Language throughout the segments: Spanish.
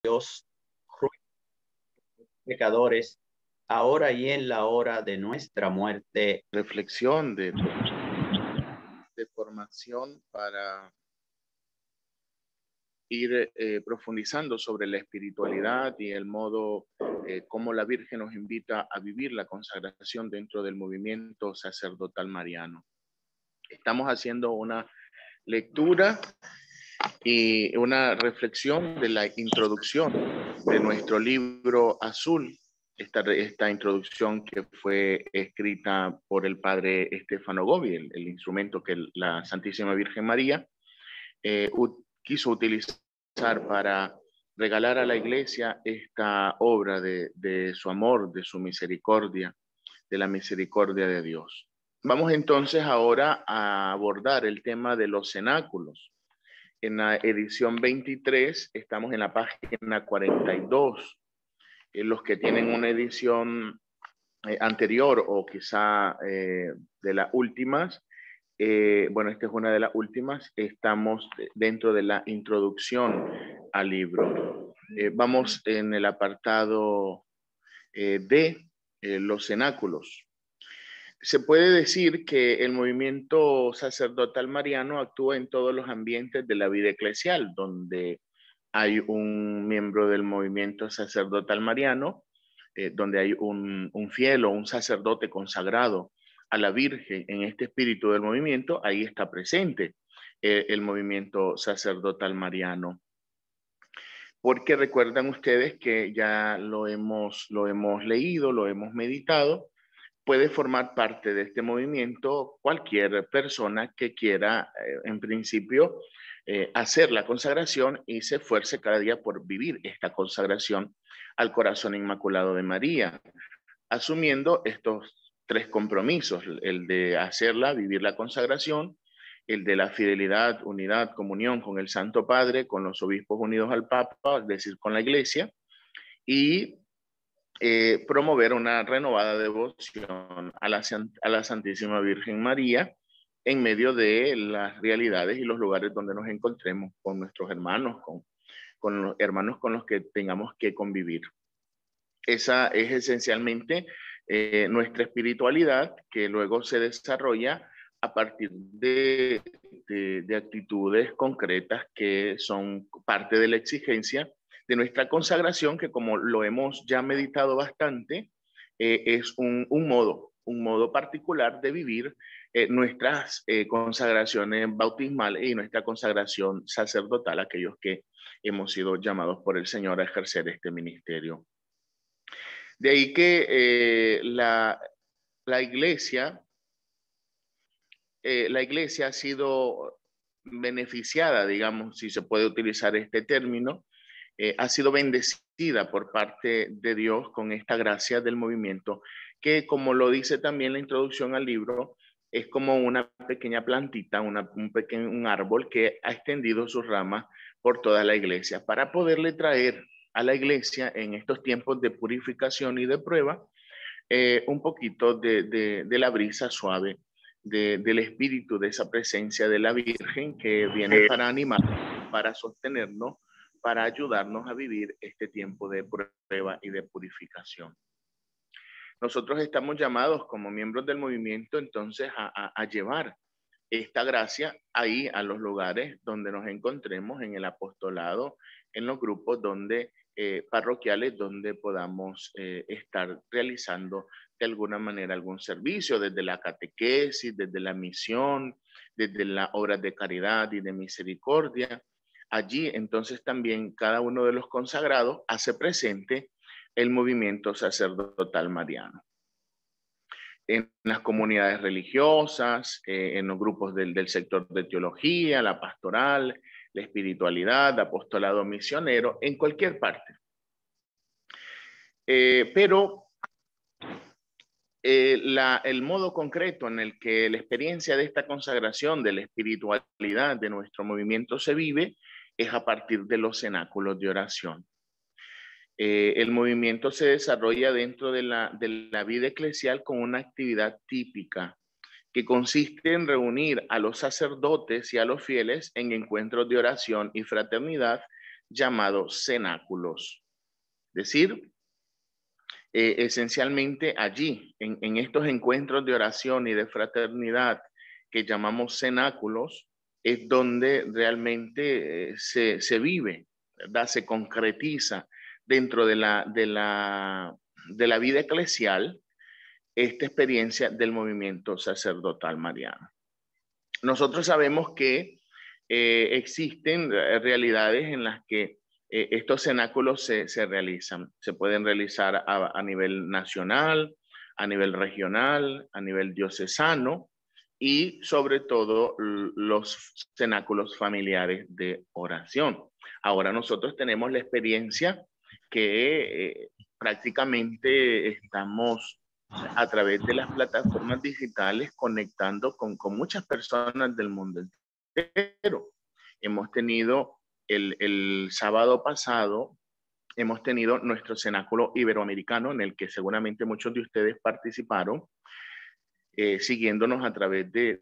Dios, pecadores, ahora y en la hora de nuestra muerte. Reflexión de formación para ir profundizando sobre la espiritualidad y el modo como la Virgen nos invita a vivir la consagración dentro del movimiento sacerdotal mariano. Estamos haciendo una lectura y una reflexión de la introducción de nuestro libro azul, esta introducción que fue escrita por el padre Stefano Gobbi, el instrumento que la Santísima Virgen María quiso utilizar para regalar a la Iglesia esta obra de su amor, de su misericordia, de la misericordia de Dios. Vamos entonces ahora a abordar el tema de los cenáculos. En la edición 23 estamos en la página 42. Los que tienen una edición anterior o quizá de las últimas, bueno, esta es una de las últimas, estamos dentro de la introducción al libro. Vamos en el apartado de los cenáculos. Se puede decir que el movimiento sacerdotal mariano actúa en todos los ambientes de la vida eclesial, donde hay un miembro del movimiento sacerdotal mariano, donde hay un fiel o un sacerdote consagrado a la Virgen en este espíritu del movimiento, ahí está presente el movimiento sacerdotal mariano. Porque recuerdan ustedes que ya lo hemos leído, lo hemos meditado, puede formar parte de este movimiento cualquier persona que quiera, en principio, hacer la consagración y se esfuerce cada día por vivir esta consagración al corazón inmaculado de María, asumiendo estos tres compromisos: el de hacerla, vivir la consagración, el de la fidelidad, unidad, comunión con el Santo Padre, con los obispos unidos al Papa, es decir, con la Iglesia, y promover una renovada devoción a la Santísima Virgen María en medio de las realidades y los lugares donde nos encontremos con nuestros hermanos, con los hermanos con los que tengamos que convivir. Esa es esencialmente nuestra espiritualidad, que luego se desarrolla a partir de actitudes concretas que son parte de la exigencia de nuestra consagración, que como lo hemos ya meditado bastante, es un modo particular de vivir nuestras consagraciones bautismales y nuestra consagración sacerdotal, aquellos que hemos sido llamados por el Señor a ejercer este ministerio. De ahí que la Iglesia ha sido beneficiada, digamos, si se puede utilizar este término, ha sido bendecida por parte de Dios con esta gracia del movimiento, que, como lo dice también la introducción al libro, es como una pequeña plantita, un árbol que ha extendido sus ramas por toda la Iglesia para poderle traer a la Iglesia en estos tiempos de purificación y de prueba un poquito de la brisa suave del espíritu, de esa presencia de la Virgen que viene para animar, para sostenernos, para ayudarnos a vivir este tiempo de prueba y de purificación. Nosotros estamos llamados como miembros del movimiento entonces a llevar esta gracia ahí a los lugares donde nos encontremos, en el apostolado, en los grupos parroquiales donde podamos estar realizando de alguna manera algún servicio, desde la catequesis, desde la misión, desde las obras de caridad y de misericordia. Allí entonces también cada uno de los consagrados hace presente el movimiento sacerdotal mariano. En las comunidades religiosas, en los grupos del sector de teología, la pastoral, la espiritualidad, apostolado misionero, en cualquier parte. Pero el modo concreto en el que la experiencia de esta consagración, de la espiritualidad de nuestro movimiento se vive, es a partir de los cenáculos de oración. El movimiento se desarrolla dentro de la vida eclesial con una actividad típica que consiste en reunir a los sacerdotes y a los fieles en encuentros de oración y fraternidad llamados cenáculos. Es decir, esencialmente allí, en estos encuentros de oración y de fraternidad que llamamos cenáculos, es donde realmente se vive, ¿verdad? Se concretiza dentro de la vida eclesial esta experiencia del movimiento sacerdotal mariano. Nosotros sabemos que existen realidades en las que estos cenáculos se realizan. Se pueden realizar a nivel nacional, a nivel regional, a nivel diocesano y sobre todo los cenáculos familiares de oración. Ahora nosotros tenemos la experiencia que prácticamente estamos a través de las plataformas digitales conectando con muchas personas del mundo entero. Hemos tenido el sábado pasado, hemos tenido nuestro cenáculo iberoamericano en el que seguramente muchos de ustedes participaron, siguiéndonos a través de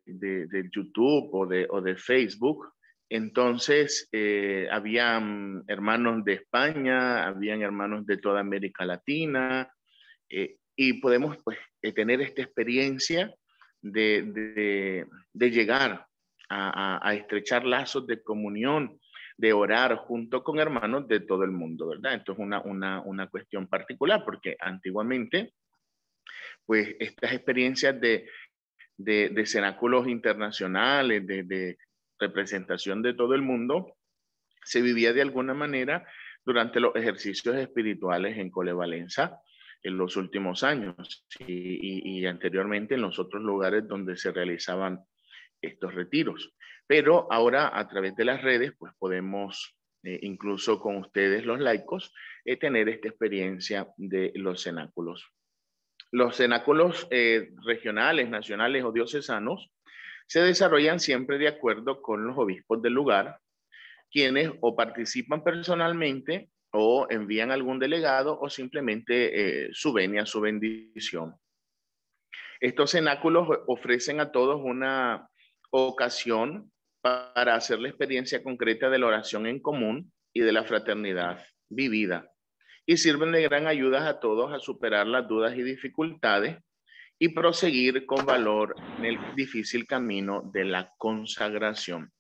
YouTube o de Facebook. Entonces, habían hermanos de España, habían hermanos de toda América Latina, y podemos pues, tener esta experiencia de llegar a estrechar lazos de comunión, de orar junto con hermanos de todo el mundo, ¿verdad? Esto es una cuestión particular porque antiguamente, pues estas experiencias de cenáculos internacionales, de representación de todo el mundo, se vivía de alguna manera durante los ejercicios espirituales en Colevalenza en los últimos años y anteriormente en los otros lugares donde se realizaban estos retiros. Pero ahora a través de las redes pues podemos, incluso con ustedes los laicos, tener esta experiencia de los cenáculos. Los cenáculos regionales, nacionales o diocesanos se desarrollan siempre de acuerdo con los obispos del lugar, quienes o participan personalmente o envían algún delegado o simplemente su venia, su bendición. Estos cenáculos ofrecen a todos una ocasión para hacer la experiencia concreta de la oración en común y de la fraternidad vivida y sirven de gran ayuda a todos a superar las dudas y dificultades y proseguir con valor en el difícil camino de la consagración.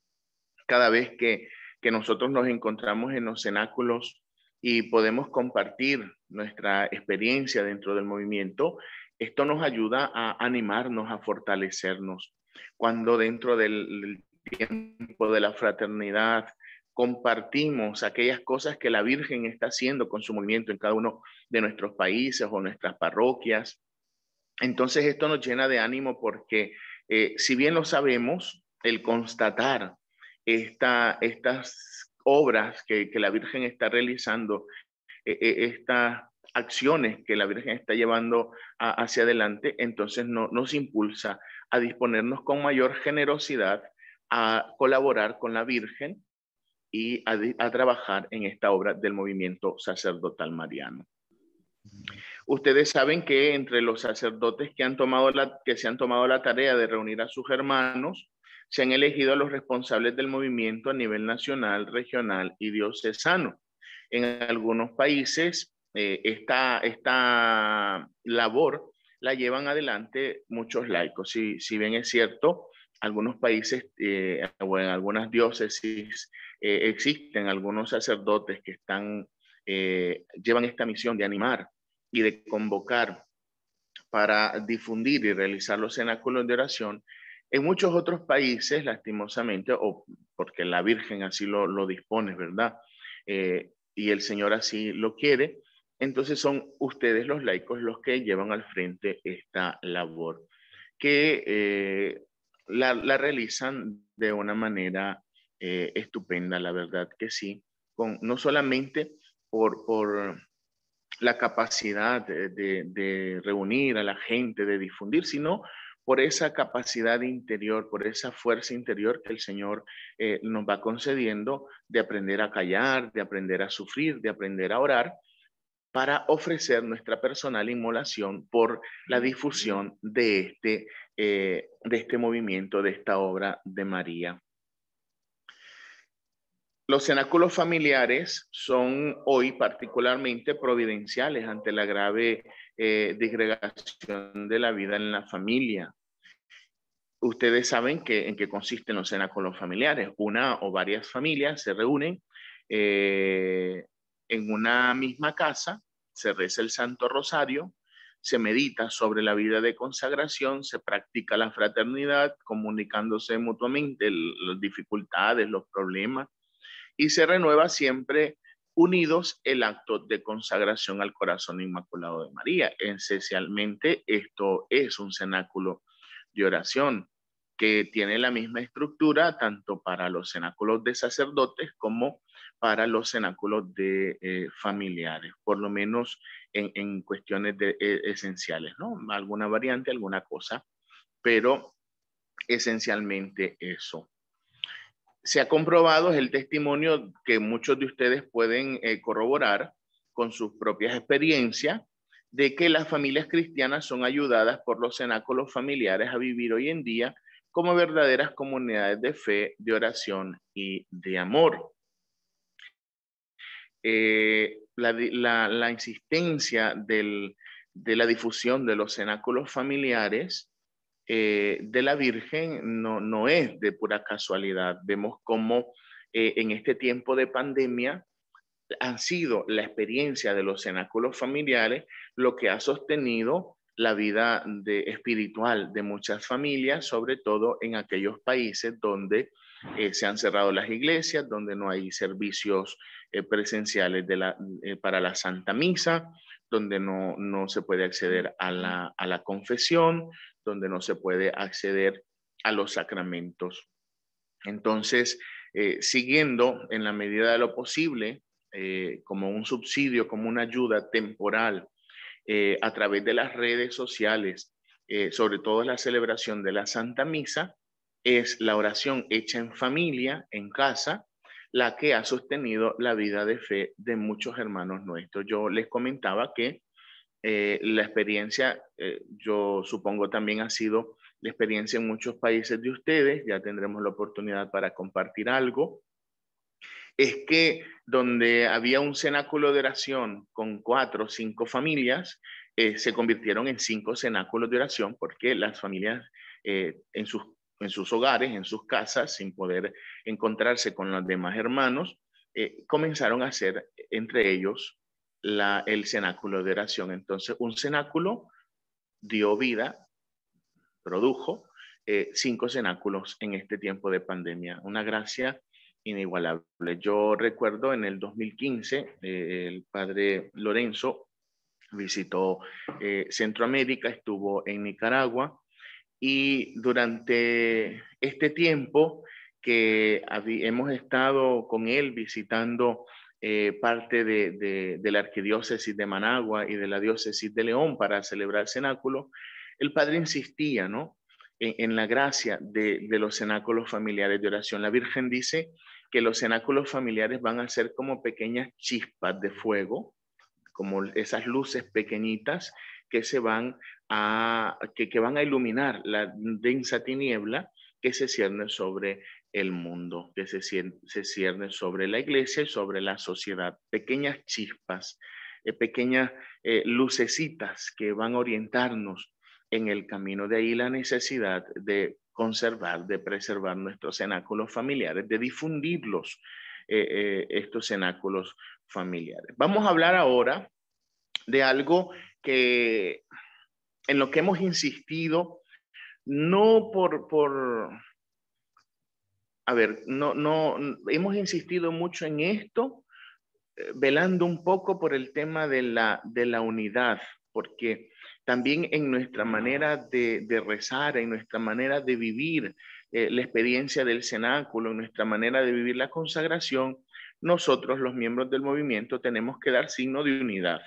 Cada vez que nosotros nos encontramos en los cenáculos y podemos compartir nuestra experiencia dentro del movimiento, esto nos ayuda a animarnos, a fortalecernos. Cuando dentro del tiempo de la fraternidad compartimos aquellas cosas que la Virgen está haciendo con su movimiento en cada uno de nuestros países o nuestras parroquias, entonces esto nos llena de ánimo porque si bien lo sabemos, el constatar estas obras que la Virgen está realizando, estas acciones que la Virgen está llevando hacia adelante, entonces nos impulsa a disponernos con mayor generosidad a colaborar con la Virgen y a trabajar en esta obra del movimiento sacerdotal mariano. Ustedes saben que entre los sacerdotes que se han tomado la tarea de reunir a sus hermanos, se han elegido a los responsables del movimiento a nivel nacional, regional y diocesano. En algunos países esta labor la llevan adelante muchos laicos. Si bien es cierto, algunos países o en algunas diócesis existen algunos sacerdotes que llevan esta misión de animar y de convocar para difundir y realizar los cenáculos de oración. En muchos otros países, lastimosamente, o porque la Virgen así lo dispone, ¿verdad? Y el Señor así lo quiere, entonces son ustedes los laicos los que llevan al frente esta labor, que la realizan de una manera estupenda, la verdad que sí, no solamente por la capacidad de reunir a la gente, de difundir, sino por esa capacidad interior, por esa fuerza interior que el Señor nos va concediendo de aprender a callar, de aprender a sufrir, de aprender a orar, para ofrecer nuestra personal inmolación por la difusión de este movimiento, de esta obra de María. Los cenáculos familiares son hoy particularmente providenciales ante la grave disgregación de la vida en la familia. Ustedes saben en qué consisten los cenáculos familiares. Una o varias familias se reúnen en una misma casa, se reza el Santo Rosario, se medita sobre la vida de consagración, se practica la fraternidad, comunicándose mutuamente las dificultades, los problemas, y se renueva siempre unidos el acto de consagración al corazón inmaculado de María. Esencialmente, esto es un cenáculo de oración que tiene la misma estructura tanto para los cenáculos de sacerdotes como para los cenáculos de familiares, por lo menos en cuestiones esenciales, ¿no? Alguna variante, alguna cosa, pero esencialmente eso. Se ha comprobado, es el testimonio que muchos de ustedes pueden corroborar con sus propias experiencias, de que las familias cristianas son ayudadas por los cenáculos familiares a vivir hoy en día como verdaderas comunidades de fe, de oración y de amor. La insistencia de la difusión de los cenáculos familiares de la Virgen no es de pura casualidad. Vemos cómo en este tiempo de pandemia han sido la experiencia de los cenáculos familiares lo que ha sostenido la vida espiritual de muchas familias, sobre todo en aquellos países donde se han cerrado las iglesias, donde no hay servicios presenciales para la Santa Misa, donde no se puede acceder a la confesión, donde no se puede acceder a los sacramentos. Entonces, siguiendo en la medida de lo posible, como un subsidio, como una ayuda temporal, a través de las redes sociales, sobre todo la celebración de la Santa Misa, es la oración hecha en familia, en casa, la que ha sostenido la vida de fe de muchos hermanos nuestros. Yo les comentaba que la experiencia, yo supongo también ha sido la experiencia en muchos países de ustedes, ya tendremos la oportunidad para compartir algo, es que donde había un cenáculo de oración con 4 o 5 familias, se convirtieron en 5 cenáculos de oración porque las familias en sus hogares, en sus casas, sin poder encontrarse con los demás hermanos, comenzaron a hacer entre ellos el cenáculo de oración. Entonces, un cenáculo dio vida, produjo 5 cenáculos en este tiempo de pandemia. Una gracia inigualable. Yo recuerdo en el 2015, el padre Lorenzo visitó Centroamérica, estuvo en Nicaragua, y durante este tiempo que hemos estado con él visitando parte de la arquidiócesis de Managua y de la diócesis de León para celebrar el cenáculo, el padre insistía, ¿no?, en la gracia de los cenáculos familiares de oración. La Virgen dice que los cenáculos familiares van a ser como pequeñas chispas de fuego, como esas luces pequeñitas que van a iluminar la densa tiniebla que se cierne sobre el mundo, que se cierne sobre la iglesia y sobre la sociedad. Pequeñas chispas, pequeñas lucecitas que van a orientarnos en el camino. De ahí la necesidad de conservar, de preservar nuestros cenáculos familiares, de difundirlos, estos cenáculos familiares. Vamos a hablar ahora de algo en lo que hemos insistido, no hemos insistido mucho en esto, velando un poco por el tema de la unidad, porque también en nuestra manera de rezar, en nuestra manera de vivir la experiencia del cenáculo, en nuestra manera de vivir la consagración, nosotros los miembros del movimiento tenemos que dar signo de unidad.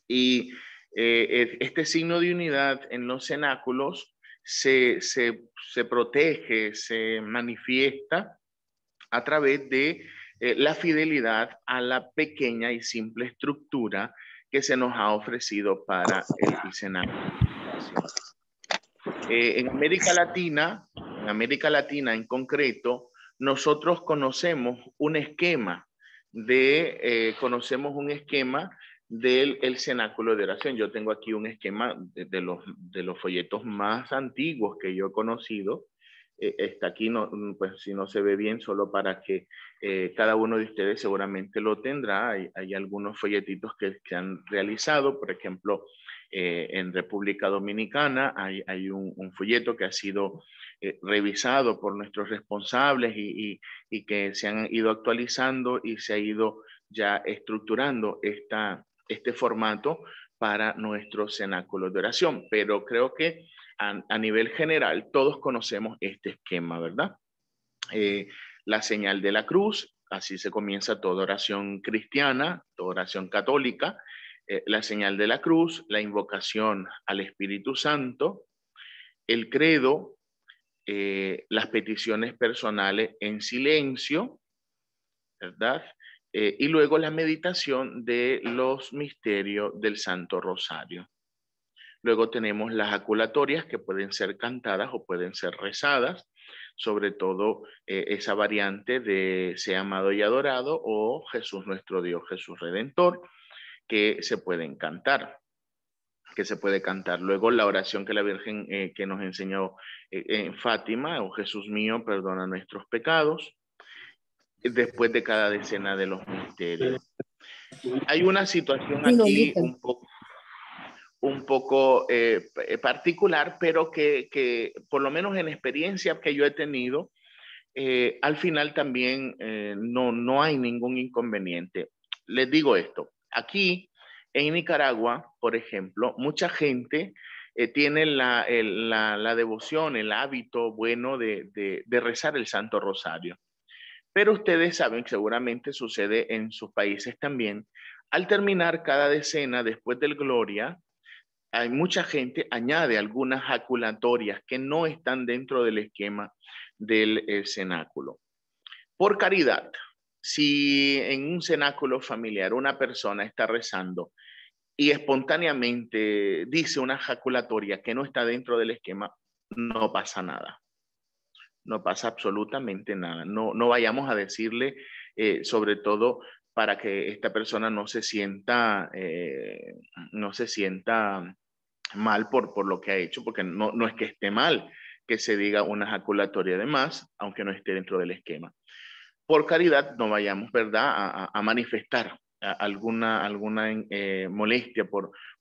Y este signo de unidad en los cenáculos se protege, se manifiesta a través de la fidelidad a la pequeña y simple estructura que se nos ha ofrecido para el cenáculo. En América Latina en concreto, nosotros conocemos un esquema del cenáculo de oración. Yo tengo aquí un esquema de los folletos más antiguos que yo he conocido. Está aquí, no, pues si no se ve bien, solo para que cada uno de ustedes seguramente lo tendrá. Hay algunos folletitos que han realizado, por ejemplo, en República Dominicana hay un folleto que ha sido revisado por nuestros responsables y que se han ido actualizando y se ha ido ya estructurando este formato para nuestros cenáculos de oración. Pero creo que a nivel general todos conocemos este esquema, ¿verdad? La señal de la cruz, así se comienza toda oración cristiana, toda oración católica. La señal de la cruz, la invocación al Espíritu Santo, el credo, las peticiones personales en silencio, ¿verdad? Y luego la meditación de los misterios del Santo Rosario. Luego tenemos las jaculatorias que pueden ser cantadas o pueden ser rezadas, sobre todo esa variante de Sea amado y adorado o Jesús nuestro Dios, Jesús Redentor, que se pueden cantar, que se puede cantar. Luego la oración que la Virgen que nos enseñó en Fátima, o Jesús mío, perdona nuestros pecados, después de cada decena de los misterios. Hay una situación aquí un poco particular, pero que por lo menos en experiencia que yo he tenido, al final también no hay ningún inconveniente. Les digo esto, aquí en Nicaragua, por ejemplo, mucha gente tiene la devoción, el hábito bueno de rezar el Santo Rosario. Pero ustedes saben, seguramente sucede en sus países también, al terminar cada decena después del Gloria, hay mucha gente añade algunas jaculatorias que no están dentro del esquema del cenáculo. Por caridad, si en un cenáculo familiar una persona está rezando y espontáneamente dice una jaculatoria que no está dentro del esquema, no pasa nada. No pasa absolutamente nada. No vayamos a decirle, sobre todo para que esta persona no se sienta mal por lo que ha hecho, porque no es que esté mal que se diga una jaculatoria de más, aunque no esté dentro del esquema. Por caridad, no vayamos, ¿verdad?, a manifestar alguna molestia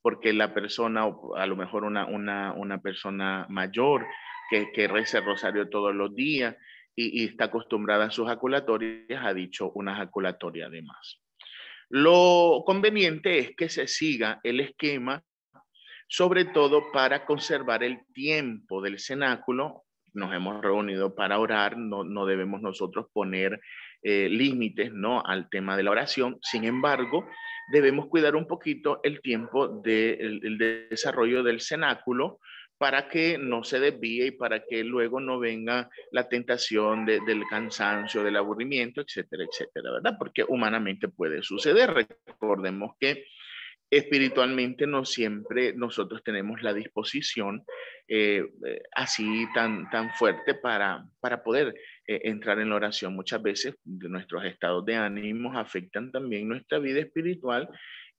porque la persona, o a lo mejor una persona mayor que reza el rosario todos los días y está acostumbrada a sus jaculatorias, ha dicho una jaculatoria de más. Lo conveniente es que se siga el esquema, sobre todo para conservar el tiempo del cenáculo. Nos hemos reunido para orar, no debemos nosotros poner límites, ¿no?, al tema de la oración. Sin embargo, debemos cuidar un poquito el tiempo del desarrollo del cenáculo para que no se desvíe y para que luego no venga la tentación del cansancio, del aburrimiento, etcétera, etcétera, ¿verdad? Porque humanamente puede suceder. Recordemos que espiritualmente no siempre nosotros tenemos la disposición así tan fuerte para poder entrar en la oración. Muchas veces nuestros estados de ánimos afectan también nuestra vida espiritual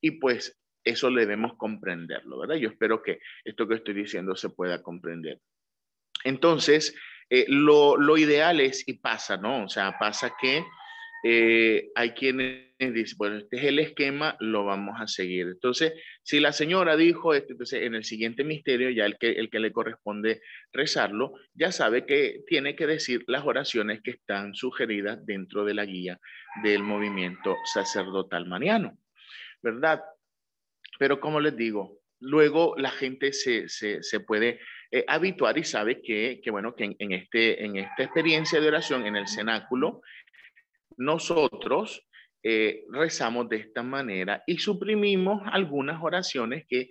y pues eso debemos comprenderlo, ¿verdad? Yo espero que esto que estoy diciendo se pueda comprender. Entonces, lo ideal es, y pasa, ¿no? O sea, pasa que hay quienes dicen, bueno, este es el esquema, lo vamos a seguir. Entonces, si la señora dijo esto, entonces en el siguiente misterio, ya el que le corresponde rezarlo, ya sabe que tiene que decir las oraciones que están sugeridas dentro de la guía del movimiento sacerdotal mariano, ¿verdad? Pero como les digo, luego la gente se puede habituar y sabe que bueno, que en esta experiencia de oración en el cenáculo, nosotros rezamos de esta manera y suprimimos algunas oraciones que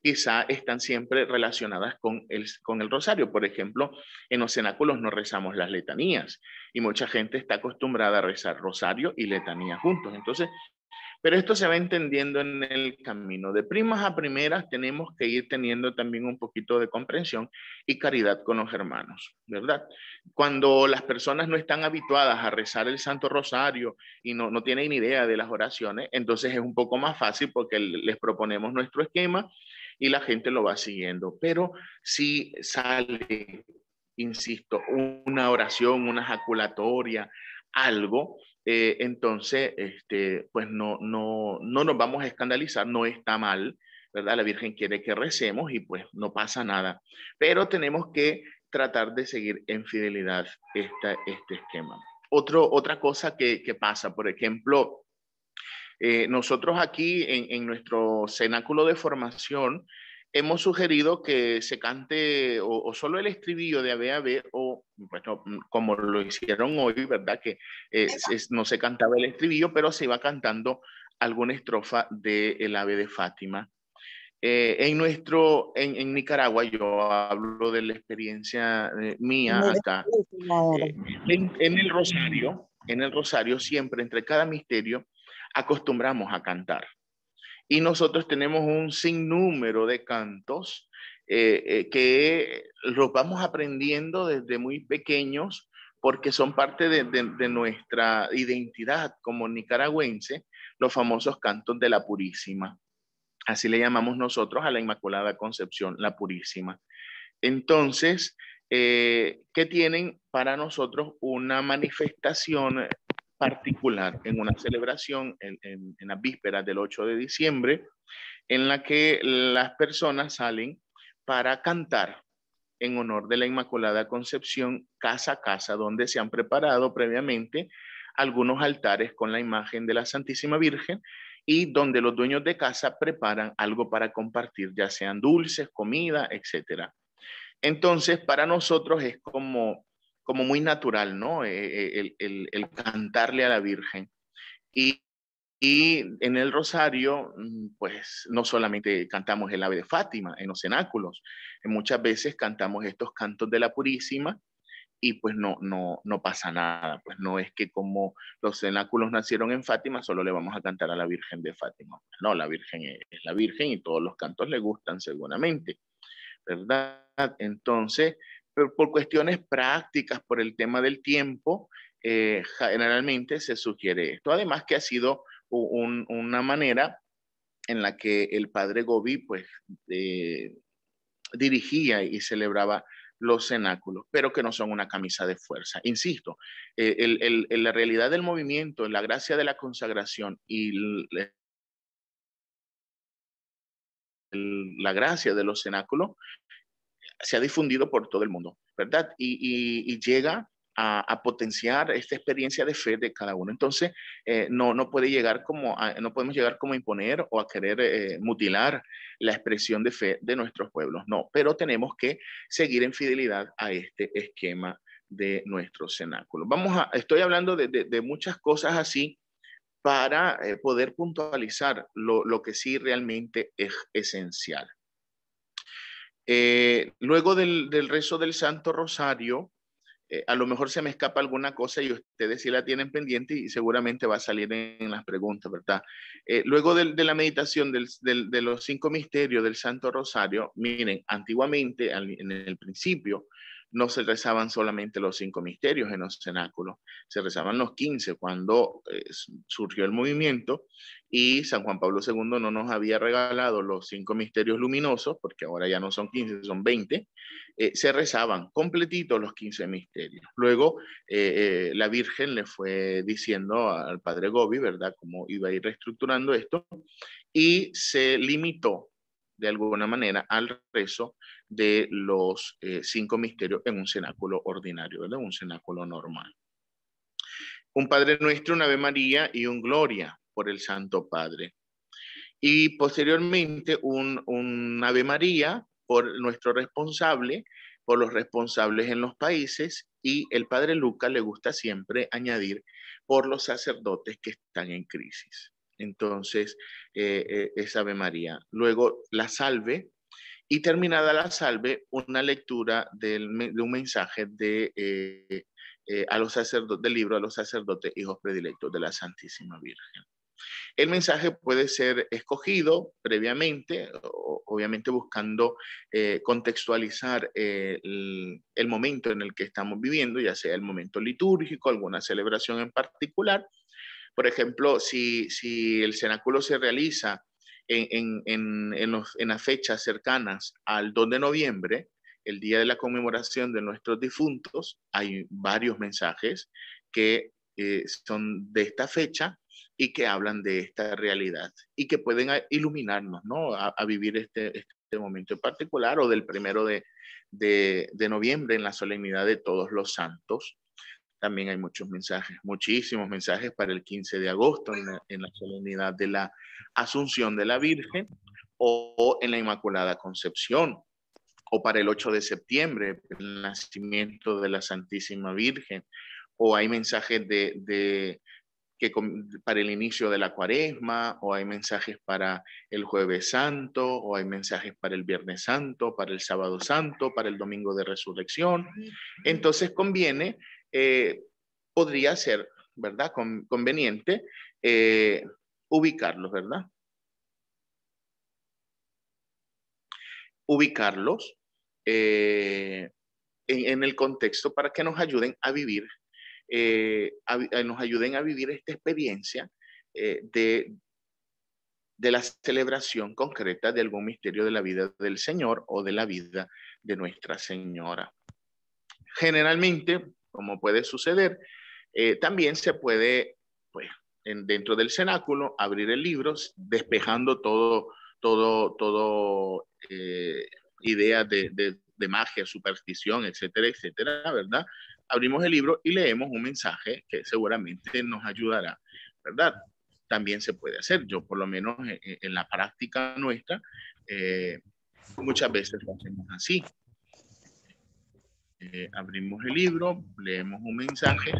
quizá están siempre relacionadas con el rosario. Por ejemplo, en los cenáculos no rezamos las letanías y mucha gente está acostumbrada a rezar rosario y letanía juntos. Entonces, Pero esto se va entendiendo en el camino. De primas a primeras tenemos que ir teniendo también un poquito de comprensión y caridad con los hermanos, ¿verdad? Cuando las personas no están habituadas a rezar el Santo Rosario y no tienen idea de las oraciones, entonces es un poco más fácil porque les proponemos nuestro esquema y la gente lo va siguiendo. Pero si sale, insisto, una oración, una jaculatoria, algo, entonces, pues no nos vamos a escandalizar, no está mal, ¿verdad? La Virgen quiere que recemos y pues no pasa nada, pero tenemos que tratar de seguir en fidelidad este esquema. Otra cosa que pasa, por ejemplo, nosotros aquí en nuestro cenáculo de formación hemos sugerido que se cante o solo el estribillo de Ave Ave o bueno, como lo hicieron hoy, ¿verdad? Que no se cantaba el estribillo, pero se iba cantando alguna estrofa del Ave de Fátima. En Nicaragua, yo hablo de la experiencia mía acá, eh, en el rosario siempre entre cada misterio acostumbramos a cantar. Y nosotros tenemos un sinnúmero de cantos que los vamos aprendiendo desde muy pequeños porque son parte de nuestra identidad como nicaragüense, los famosos cantos de la Purísima. Así le llamamos nosotros a la Inmaculada Concepción, la Purísima. Entonces, que tienen para nosotros una manifestación particular en una celebración en las vísperas del 8 de diciembre, en la que las personas salen para cantar en honor de la Inmaculada Concepción casa a casa, donde se han preparado previamente algunos altares con la imagen de la Santísima Virgen y donde los dueños de casa preparan algo para compartir, ya sean dulces, comida, etcétera. Entonces, para nosotros es como muy natural, ¿no? El cantarle a la Virgen. Y, y en el Rosario, pues no solamente cantamos el Ave de Fátima en los cenáculos, muchas veces cantamos estos cantos de la Purísima y pues no pasa nada. Pues no es que como los cenáculos nacieron en Fátima, solo le vamos a cantar a la Virgen de Fátima. No, la Virgen es la Virgen y todos los cantos le gustan seguramente, ¿verdad? Entonces, por cuestiones prácticas, por el tema del tiempo, generalmente se sugiere esto. Además que ha sido una manera en la que el padre Gobi, pues, dirigía y celebraba los cenáculos, pero que no son una camisa de fuerza. Insisto, la realidad del movimiento, la gracia de la consagración y la gracia de los cenáculos se ha difundido por todo el mundo, ¿verdad? Y llega a potenciar esta experiencia de fe de cada uno. Entonces, no podemos llegar como a imponer o a querer mutilar la expresión de fe de nuestros pueblos, no, pero tenemos que seguir en fidelidad a este esquema de nuestro cenáculo. Estoy hablando de muchas cosas así para poder puntualizar lo que sí realmente es esencial. Luego del rezo del Santo Rosario, a lo mejor se me escapa alguna cosa y ustedes sí la tienen pendiente y seguramente va a salir en las preguntas, ¿verdad? Luego de la meditación de los 5 misterios del Santo Rosario, miren, antiguamente, en el principio, no se rezaban solamente los 5 misterios en los cenáculos, se rezaban los 15 cuando surgió el movimiento y San Juan Pablo II no nos había regalado los 5 misterios luminosos, porque ahora ya no son 15, son 20, se rezaban completitos los 15 misterios. Luego la Virgen le fue diciendo al padre Gobi, ¿verdad?, cómo iba a ir reestructurando esto y se limitó de alguna manera al rezo de los 5 misterios en un cenáculo ordinario, ¿verdad?, un cenáculo normal. Un Padre Nuestro, un Ave María y un Gloria por el Santo Padre. Y posteriormente un Ave María por nuestro responsable, por los responsables en los países, y el Padre Lucas le gusta siempre añadir por los sacerdotes que están en crisis. Entonces, es Ave María. Luego la salve, y terminada la salve, una lectura de un mensaje a los sacerdotes, del libro a los sacerdotes hijos predilectos de la Santísima Virgen. El mensaje puede ser escogido previamente, obviamente buscando contextualizar el momento en el que estamos viviendo, ya sea el momento litúrgico, alguna celebración en particular. Por ejemplo, si el cenáculo se realiza en las fechas cercanas al 2 de noviembre, el día de la conmemoración de nuestros difuntos, hay varios mensajes que son de esta fecha y que hablan de esta realidad y que pueden iluminarnos, ¿no? A vivir este momento en particular, o del 1 de noviembre en la solemnidad de todos los santos. También hay muchos mensajes, muchísimos mensajes para el 15 de agosto en la solemnidad de la Asunción de la Virgen, o en la Inmaculada Concepción, o para el 8 de septiembre, el nacimiento de la Santísima Virgen, o hay mensajes para el inicio de la Cuaresma, o hay mensajes para el Jueves Santo, o hay mensajes para el Viernes Santo, para el Sábado Santo, para el Domingo de Resurrección. Entonces podría ser, ¿verdad? Conveniente ubicarlos, ¿verdad? Ubicarlos en el contexto para que nos ayuden a vivir, nos ayuden a vivir esta experiencia de la celebración concreta de algún misterio de la vida del Señor o de la vida de Nuestra Señora. Generalmente, como puede suceder, también se puede, pues, dentro del cenáculo, abrir el libro, despejando todo idea de magia, superstición, etcétera, etcétera, ¿verdad? Abrimos el libro y leemos un mensaje que seguramente nos ayudará, ¿verdad? También se puede hacer. Yo, por lo menos en la práctica nuestra, muchas veces lo hacemos así. Abrimos el libro, leemos un mensaje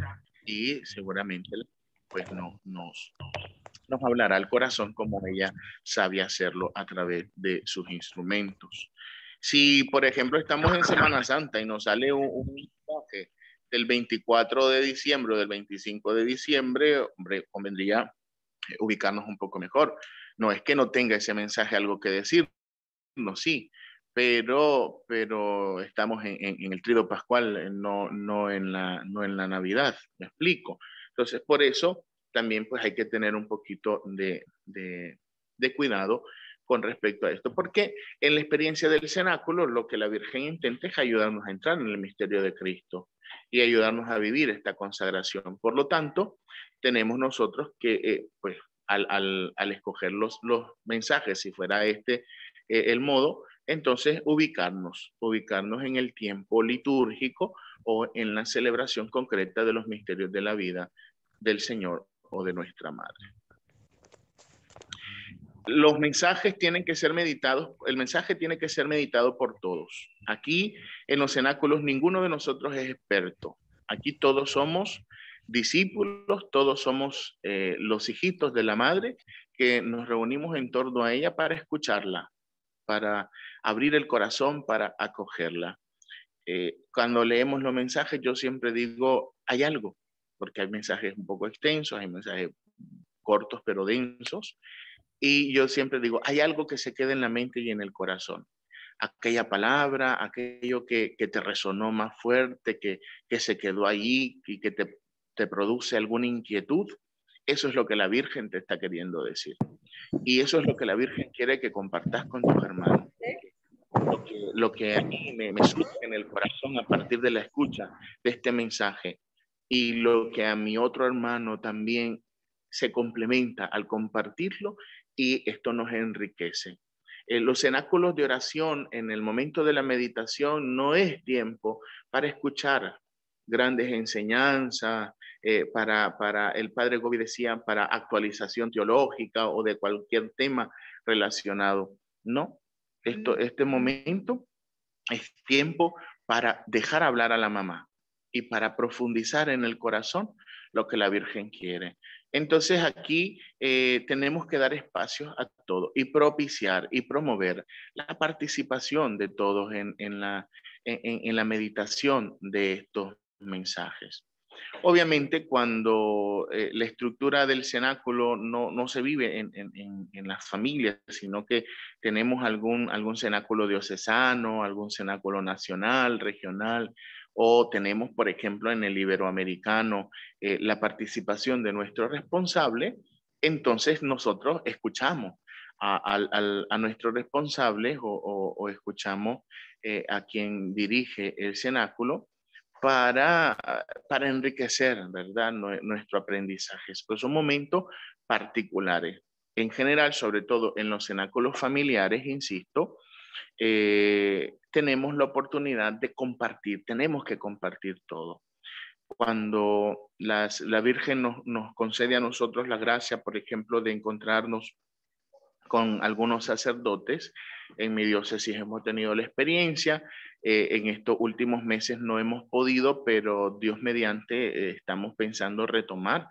y seguramente pues nos hablará al corazón como ella sabe hacerlo a través de sus instrumentos. Si, por ejemplo, estamos en Semana Santa y nos sale un mensaje del 24 de diciembre o del 25 de diciembre, hombre, convendría ubicarnos un poco mejor. No es que no tenga ese mensaje algo que decir, no, sí, pero estamos en el Tríodo Pascual, no en la Navidad, me explico. Entonces, por eso también pues hay que tener un poquito de cuidado con respecto a esto, porque en la experiencia del cenáculo lo que la Virgen intenta es ayudarnos a entrar en el misterio de Cristo y ayudarnos a vivir esta consagración. Por lo tanto, tenemos nosotros que, pues, al escoger los mensajes, si fuera el modo, entonces ubicarnos en el tiempo litúrgico o en la celebración concreta de los misterios de la vida del Señor o de nuestra Madre. Los mensajes tienen que ser meditados, el mensaje tiene que ser meditado por todos. Aquí en los cenáculos ninguno de nosotros es experto. Aquí todos somos discípulos, todos somos los hijitos de la Madre que nos reunimos en torno a ella para escucharla, para abrir el corazón, para acogerla. Cuando leemos los mensajes, yo siempre digo, hay algo, porque hay mensajes un poco extensos, hay mensajes cortos pero densos, y yo siempre digo, hay algo que se queda en la mente y en el corazón. Aquella palabra, aquello que te resonó más fuerte, que se quedó allí y que te produce alguna inquietud, eso es lo que la Virgen te está queriendo decir. Y eso es lo que la Virgen quiere que compartas con tus hermanos. Lo que a mí me surge en el corazón a partir de la escucha de este mensaje, y lo que a mi otro hermano también se complementa al compartirlo, y esto nos enriquece. Los cenáculos de oración en el momento de la meditación no es tiempo para escuchar grandes enseñanzas, para el padre Gobi decía, para actualización teológica o de cualquier tema relacionado. No, este momento es tiempo para dejar hablar a la mamá y para profundizar en el corazón lo que la Virgen quiere. Entonces aquí tenemos que dar espacios a todo y propiciar y promover la participación de todos en la meditación de estos mensajes. Obviamente, cuando la estructura del cenáculo no se vive en las familias, sino que tenemos algún cenáculo diocesano, algún cenáculo nacional, regional, o tenemos, por ejemplo, en el iberoamericano, la participación de nuestro responsable, entonces nosotros escuchamos a nuestro responsable o escuchamos a quien dirige el cenáculo para, para enriquecer, ¿verdad? Nuestro aprendizaje. Pues son momentos particulares. En general, sobre todo en los cenáculos familiares, insisto, tenemos la oportunidad de compartir, tenemos que compartir todo. Cuando la Virgen nos concede a nosotros la gracia, por ejemplo, de encontrarnos con algunos sacerdotes. En mi diócesis hemos tenido la experiencia. En estos últimos meses no hemos podido, pero Dios mediante estamos pensando retomar.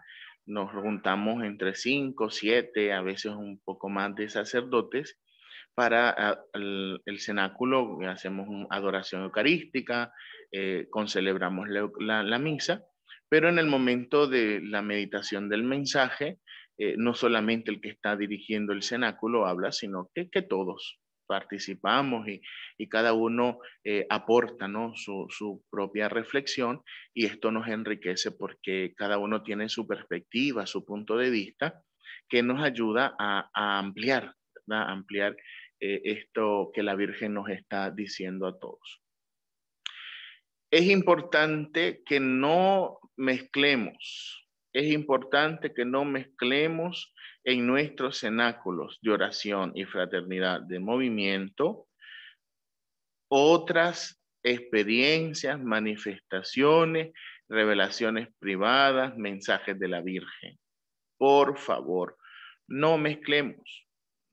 Nos juntamos entre 5, 7, a veces un poco más de sacerdotes para el cenáculo. Hacemos una adoración eucarística, concelebramos la misa, pero en el momento de la meditación del mensaje, no solamente el que está dirigiendo el cenáculo habla, sino que todos participamos y cada uno aporta, ¿no? su propia reflexión, y esto nos enriquece porque cada uno tiene su perspectiva, su punto de vista, que nos ayuda a ampliar, ¿verdad? Ampliar esto que la Virgen nos está diciendo a todos. Es importante que no mezclemos. Es importante que no mezclemos en nuestros cenáculos de oración y fraternidad de movimiento otras experiencias, manifestaciones, revelaciones privadas, mensajes de la Virgen. Por favor, no mezclemos.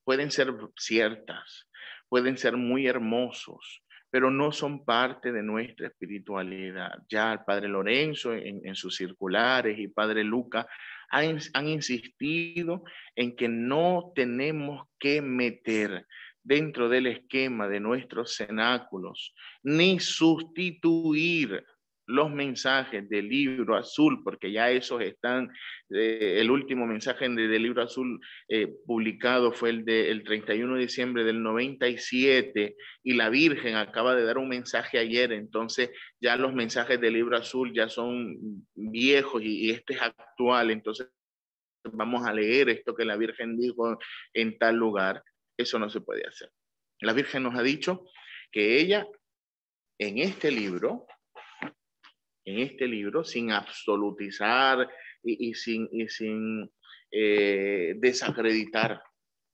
Pueden ser ciertas, pueden ser muy hermosos, pero no son parte de nuestra espiritualidad. Ya el Padre Lorenzo en sus circulares y Padre Luca han insistido en que no tenemos que meter dentro del esquema de nuestros cenáculos ni sustituir los mensajes del libro azul, porque ya esos están, el último mensaje del libro azul publicado fue el del 31 de diciembre del 97, y la Virgen acaba de dar un mensaje ayer, entonces ya los mensajes del libro azul ya son viejos y este es actual, entonces vamos a leer esto que la Virgen dijo en tal lugar. Eso no se puede hacer. La Virgen nos ha dicho que ella en este libro, sin absolutizar y sin desacreditar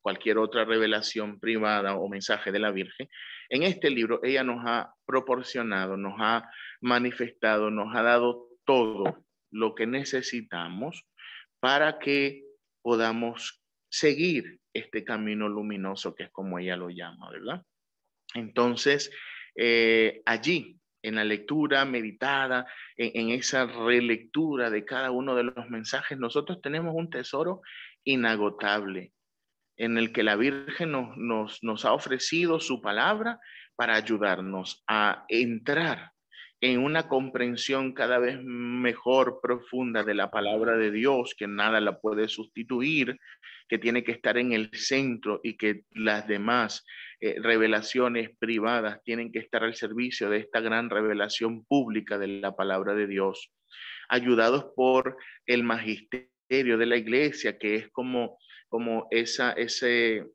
cualquier otra revelación privada o mensaje de la Virgen, en este libro ella nos ha proporcionado, nos ha manifestado, nos ha dado todo lo que necesitamos para que podamos seguir este camino luminoso, que es como ella lo llama, ¿verdad? Entonces, allí, en la lectura meditada, en esa relectura de cada uno de los mensajes, nosotros tenemos un tesoro inagotable en el que la Virgen nos ha ofrecido su palabra para ayudarnos a entrar en una comprensión cada vez mejor, profunda de la palabra de Dios, que nada la puede sustituir, que tiene que estar en el centro y que las demás revelaciones privadas tienen que estar al servicio de esta gran revelación pública de la palabra de Dios, ayudados por el magisterio de la iglesia, que es como ese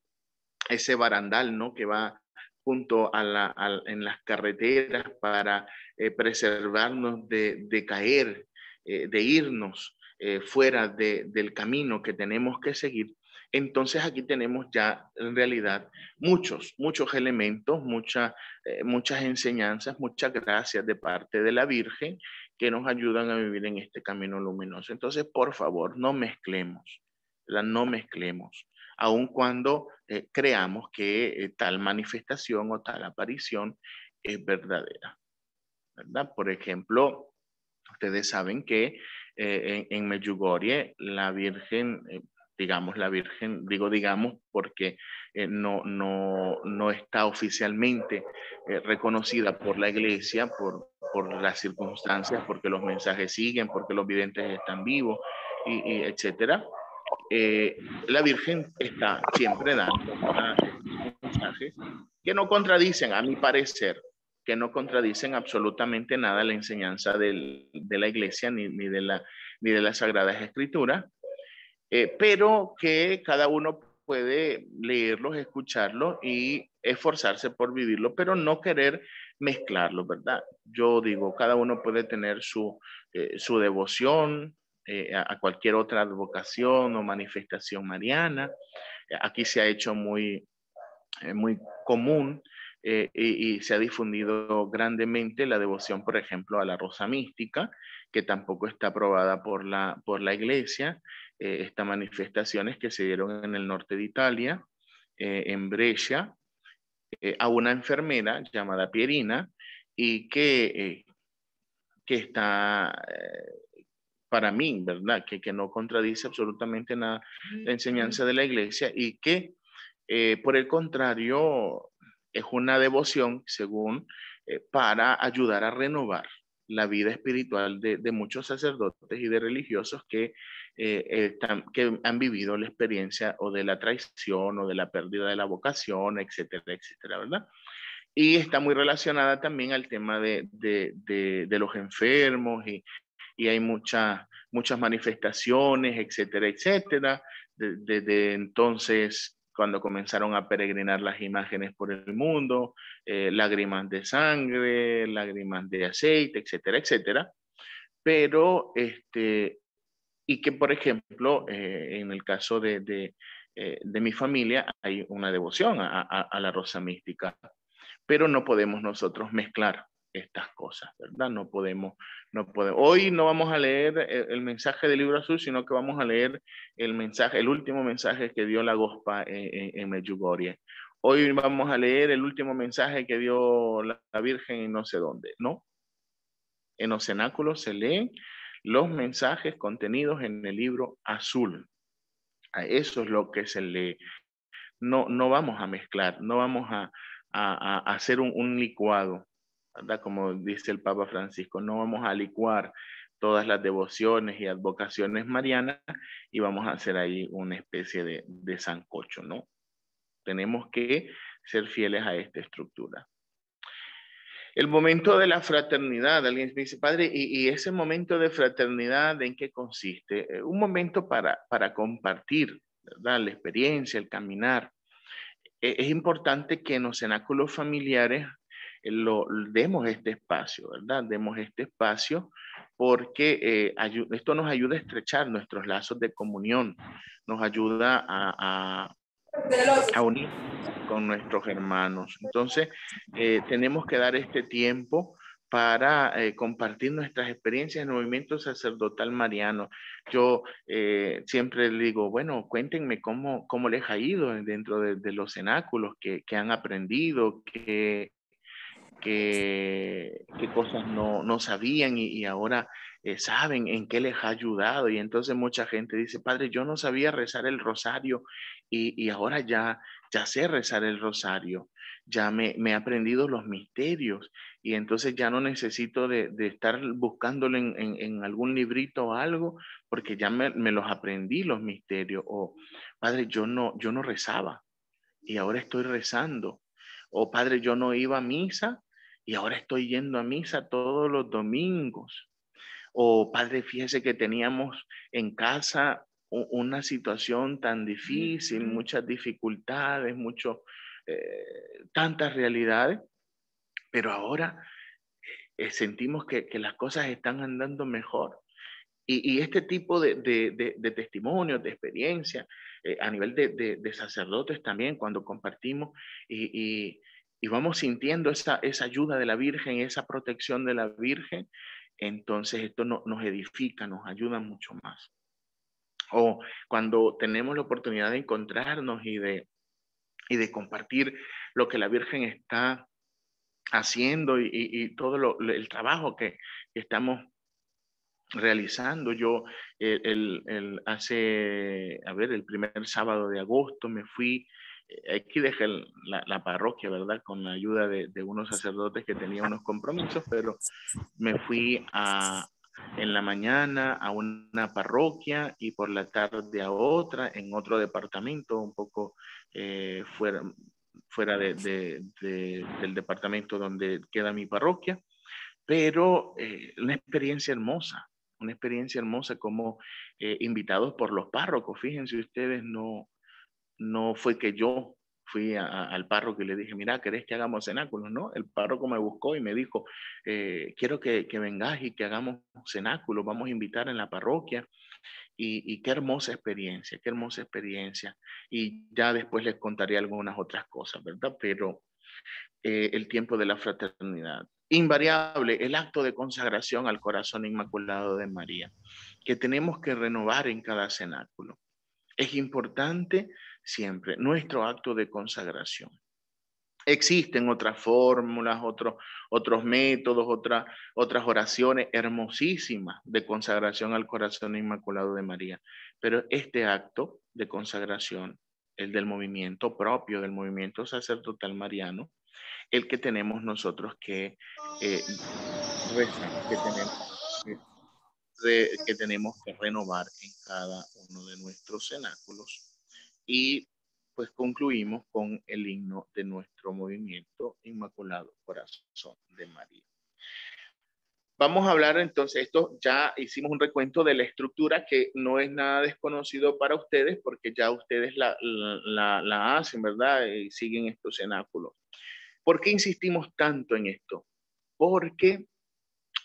barandal, ¿no? Que va junto en las carreteras para preservarnos de caer, de irnos fuera del camino que tenemos que seguir. Entonces aquí tenemos ya en realidad muchos elementos, muchas enseñanzas, muchas gracias de parte de la Virgen que nos ayudan a vivir en este camino luminoso. Entonces, por favor, no mezclemos, ¿verdad? No mezclemos, aun cuando creamos que tal manifestación o tal aparición es verdadera, ¿verdad? Por ejemplo, ustedes saben que en Medjugorje la Virgen, digamos porque no está oficialmente reconocida por la iglesia, por por las circunstancias, porque los mensajes siguen, porque los videntes están vivos, y etcétera. La Virgen está siempre dando mensajes que no contradicen, a mi parecer, que no contradicen absolutamente nada la enseñanza de la Iglesia ni de las Sagradas Escrituras, pero que cada uno puede leerlos, escucharlos y esforzarse por vivirlo, pero no querer mezclarlo, ¿verdad? Yo digo, cada uno puede tener su devoción a cualquier otra advocación o manifestación mariana. Aquí se ha hecho muy común y se ha difundido grandemente la devoción, por ejemplo, a la Rosa Mística, que tampoco está aprobada por la Iglesia. Estas manifestaciones que se dieron en el norte de Italia, en Brescia, a una enfermera llamada Pierina, y que está, para mí, ¿verdad? Que no contradice absolutamente nada la enseñanza de la Iglesia, y que, por el contrario, es una devoción, según, para ayudar a renovar la vida espiritual de muchos sacerdotes y de religiosos que han vivido la experiencia o de la traición o de la pérdida de la vocación, etcétera, etcétera, ¿verdad? Y está muy relacionada también al tema de los enfermos, y hay muchas manifestaciones, etcétera, etcétera. Desde entonces, cuando comenzaron a peregrinar las imágenes por el mundo, lágrimas de sangre, lágrimas de aceite, etcétera, etcétera. Pero, y que, por ejemplo, en el caso de mi familia, hay una devoción a la Rosa Mística, pero no podemos nosotros mezclar estas cosas, ¿verdad? No podemos. Hoy no vamos a leer el mensaje del libro azul, sino que vamos a leer el último mensaje que dio la Gospa en Medjugorje. Hoy vamos a leer el último mensaje que dio la Virgen en no sé dónde, ¿no? En los cenáculos se leen los mensajes contenidos en el libro azul. Eso es lo que se lee. No vamos a mezclar, no vamos a hacer un licuado, ¿verdad? Como dice el Papa Francisco, no vamos a licuar todas las devociones y advocaciones marianas y vamos a hacer ahí una especie de sancocho, ¿no? Tenemos que ser fieles a esta estructura. El momento de la fraternidad, alguien me dice, padre, ¿y ese momento de fraternidad en qué consiste? Un momento para compartir, ¿verdad? La experiencia, el caminar. Es importante que en los cenáculos familiares demos este espacio, ¿verdad? Demos este espacio porque esto nos ayuda a estrechar nuestros lazos de comunión, nos ayuda a unir con nuestros hermanos. Entonces, tenemos que dar este tiempo para compartir nuestras experiencias en el movimiento sacerdotal mariano. Yo siempre digo, bueno, cuéntenme cómo les ha ido dentro de los cenáculos, que han aprendido, qué cosas no sabían y ahora saben en qué les ha ayudado. Y entonces mucha gente dice, padre, yo no sabía rezar el rosario y ahora ya sé rezar el rosario, ya me he aprendido los misterios y entonces ya no necesito de estar buscándolo en algún librito o algo, porque ya me los aprendí los misterios. O, padre, yo no rezaba y ahora estoy rezando. O, padre, yo no iba a misa y ahora estoy yendo a misa todos los domingos. O, padre, fíjese que teníamos en casa una situación tan difícil, muchas dificultades, tantas realidades, pero ahora sentimos que las cosas están andando mejor. Y este tipo de testimonios, de experiencia, a nivel de sacerdotes también, cuando compartimos y vamos sintiendo esa ayuda de la Virgen, esa protección de la Virgen, entonces esto nos edifica, nos ayuda mucho más. O cuando tenemos la oportunidad de encontrarnos y de compartir lo que la Virgen está haciendo y todo el trabajo que estamos realizando. Yo el primer sábado de agosto me fui aquí dejé la parroquia, ¿verdad? Con la ayuda de unos sacerdotes que tenían unos compromisos, pero me fui en la mañana a una parroquia y por la tarde a otra, en otro departamento, un poco fuera del departamento donde queda mi parroquia, pero una experiencia hermosa como invitados por los párrocos. Fíjense ustedes, no fue que yo fui al párroco y le dije, mira, ¿querés que hagamos cenáculos? No, el párroco me buscó y me dijo, quiero que vengas y que hagamos cenáculos, vamos a invitar en la parroquia. Y qué hermosa experiencia, qué hermosa experiencia. Y ya después les contaré algunas otras cosas, ¿verdad? Pero el tiempo de la fraternidad. Invariable, el acto de consagración al corazón inmaculado de María, que tenemos que renovar en cada cenáculo. Es importante siempre nuestro acto de consagración. Existen otras fórmulas, otros métodos, otras oraciones hermosísimas de consagración al corazón inmaculado de María. Pero este acto de consagración, el del movimiento propio, del movimiento sacerdotal mariano, el que tenemos nosotros que rezar, que tenemos que renovar en cada uno de nuestros cenáculos. Y pues concluimos con el himno de nuestro movimiento Inmaculado Corazón de María. Vamos a hablar entonces, esto ya hicimos un recuento de la estructura que no es nada desconocido para ustedes porque ya ustedes la hacen, ¿verdad? Y siguen estos cenáculos. ¿Por qué insistimos tanto en esto? Porque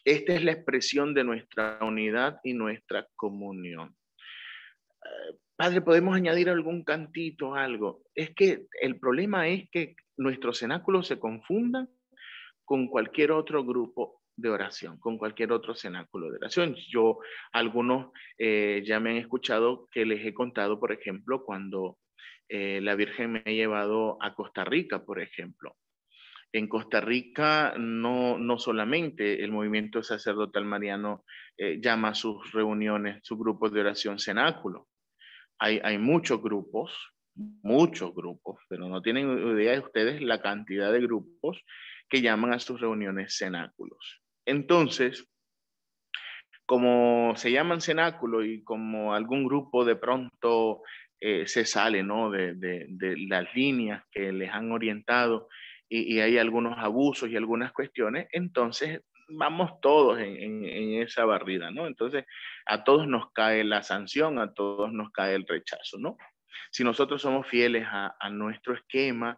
esta es la expresión de nuestra unidad y nuestra comunión. Padre, ¿podemos añadir algún cantito, algo? Es que el problema es que nuestros cenáculos se confundan con cualquier otro grupo de oración, con cualquier otro cenáculo de oración. Algunos ya me han escuchado que les he contado, por ejemplo, cuando la Virgen me ha llevado a Costa Rica, por ejemplo. En Costa Rica no solamente el movimiento sacerdotal mariano llama a sus reuniones, sus grupos de oración cenáculo. Hay muchos grupos, pero no tienen idea de ustedes la cantidad de grupos que llaman a sus reuniones cenáculos. Entonces, como se llaman cenáculos y como algún grupo de pronto se sale, ¿no? de las líneas que les han orientado y hay algunos abusos y algunas cuestiones, entonces vamos todos en esa barrida, ¿no? Entonces a todos nos cae la sanción, a todos nos cae el rechazo, ¿no? Si nosotros somos fieles a nuestro esquema,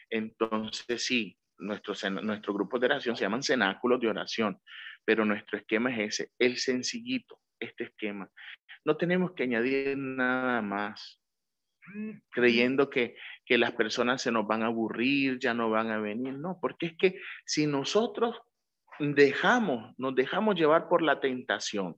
entonces sí, nuestro grupo de oración se llaman cenáculos de oración, pero nuestro esquema es ese, el sencillito, este esquema. No tenemos que añadir nada más, creyendo que las personas se nos van a aburrir, ya no van a venir, no, porque es que si nosotros nos dejamos llevar por la tentación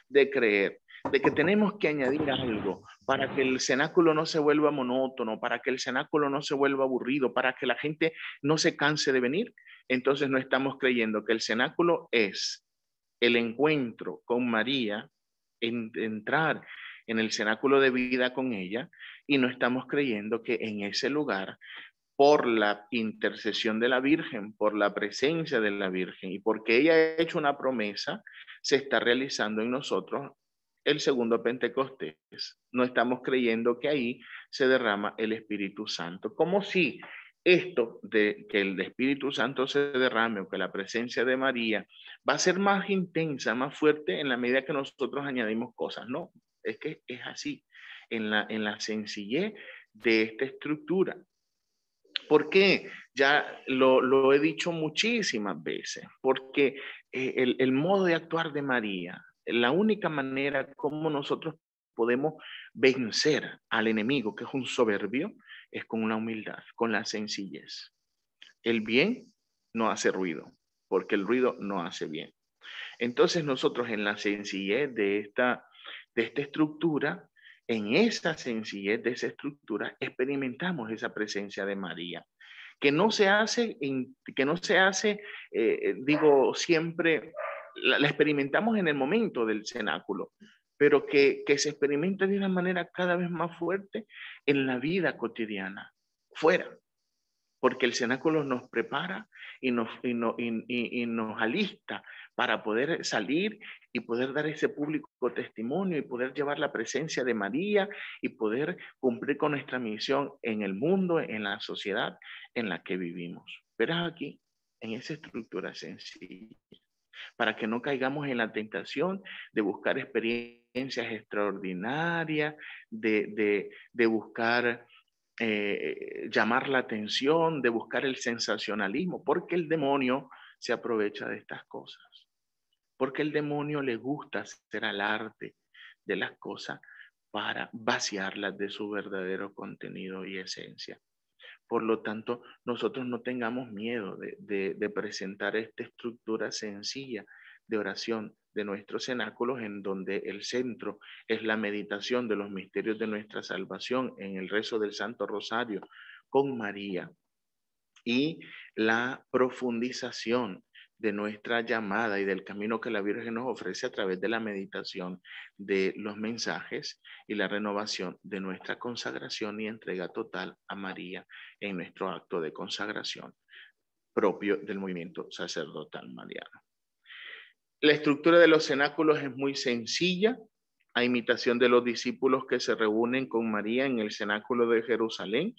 de creer, de que tenemos que añadir algo para que el cenáculo no se vuelva monótono, para que el cenáculo no se vuelva aburrido, para que la gente no se canse de venir, entonces no estamos creyendo que el cenáculo es el encuentro con María, entrar en el cenáculo de vida con ella, y no estamos creyendo que en ese lugar, por la intercesión de la Virgen, por la presencia de la Virgen y porque ella ha hecho una promesa, se está realizando en nosotros el segundo Pentecostés. No estamos creyendo que ahí se derrama el Espíritu Santo, como si esto de que el Espíritu Santo se derrame o que la presencia de María va a ser más intensa, más fuerte en la medida que nosotros añadimos cosas. No, es que es así, en la sencillez de esta estructura. ¿Por qué? Ya lo he dicho muchísimas veces, porque el modo de actuar de María, la única manera como nosotros podemos vencer al enemigo, que es un soberbio, es con una humildad, con la sencillez. El bien no hace ruido, porque el ruido no hace bien. Entonces nosotros en la sencillez de esta estructura, en esa sencillez de esa estructura, experimentamos esa presencia de María, que no se hace, digo, siempre, la experimentamos en el momento del cenáculo, pero que se experimenta de una manera cada vez más fuerte en la vida cotidiana. fuera, porque el cenáculo nos prepara y nos alista para poder salir y poder dar ese público testimonio y poder llevar la presencia de María y poder cumplir con nuestra misión en el mundo, en la sociedad en la que vivimos. Verás aquí, en esa estructura sencilla, para que no caigamos en la tentación de buscar experiencias extraordinarias, de buscar llamar la atención, de buscar el sensacionalismo, porque el demonio se aprovecha de estas cosas, porque el demonio le gusta hacer alarde de las cosas para vaciarlas de su verdadero contenido y esencia. Por lo tanto, nosotros no tengamos miedo de presentar esta estructura sencilla de oración de nuestros cenáculos, en donde el centro es la meditación de los misterios de nuestra salvación en el rezo del Santo Rosario con María y la profundización de nuestra llamada y del camino que la Virgen nos ofrece a través de la meditación de los mensajes y la renovación de nuestra consagración y entrega total a María en nuestro acto de consagración propio del movimiento sacerdotal mariano. La estructura de los cenáculos es muy sencilla, a imitación de los discípulos que se reúnen con María en el cenáculo de Jerusalén.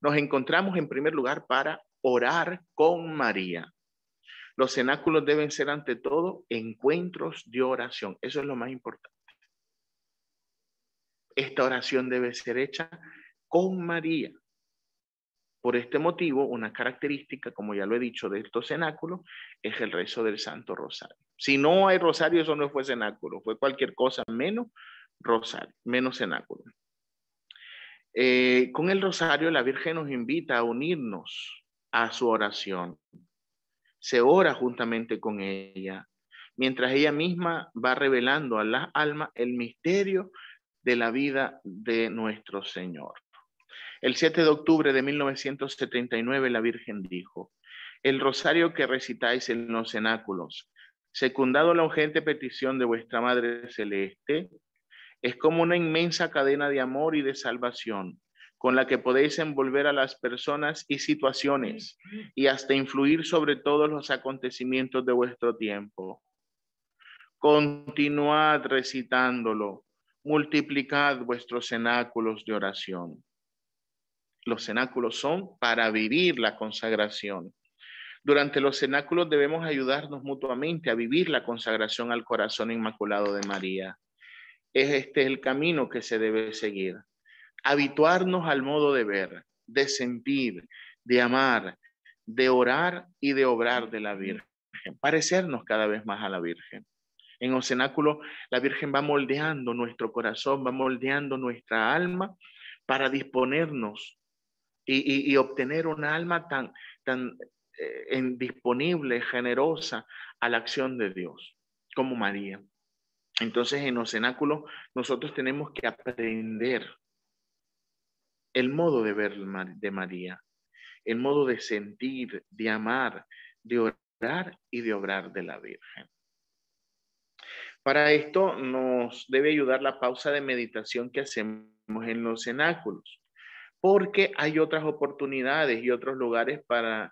Nos encontramos en primer lugar para orar con María. Los cenáculos deben ser ante todo encuentros de oración. Eso es lo más importante. Esta oración debe ser hecha con María. Por este motivo, una característica, como ya lo he dicho, de estos cenáculos es el rezo del Santo Rosario. Si no hay rosario, eso no fue cenáculo, fue cualquier cosa menos rosario, menos cenáculo. Con el rosario, la Virgen nos invita a unirnos a su oración. Se ora juntamente con ella, mientras ella misma va revelando a las almas el misterio de la vida de nuestro Señor. El 7 de octubre de 1979 la Virgen dijo: el rosario que recitáis en los cenáculos, secundado la urgente petición de vuestra Madre Celeste, es como una inmensa cadena de amor y de salvación, con la que podéis envolver a las personas y situaciones y hasta influir sobre todos los acontecimientos de vuestro tiempo. Continuad recitándolo, multiplicad vuestros cenáculos de oración. Los cenáculos son para vivir la consagración. Durante los cenáculos debemos ayudarnos mutuamente a vivir la consagración al corazón inmaculado de María. Este es el camino que se debe seguir. Habituarnos al modo de ver, de sentir, de amar, de orar y de obrar de la Virgen. Parecernos cada vez más a la Virgen. En los cenáculos, la Virgen va moldeando nuestro corazón, va moldeando nuestra alma para disponernos y obtener una alma tan disponible, generosa a la acción de Dios, como María. Entonces, en los cenáculos, nosotros tenemos que aprender el modo de ver de María, el modo de sentir, de amar, de orar y de obrar de la Virgen. Para esto nos debe ayudar la pausa de meditación que hacemos en los cenáculos, porque hay otras oportunidades y otros lugares para,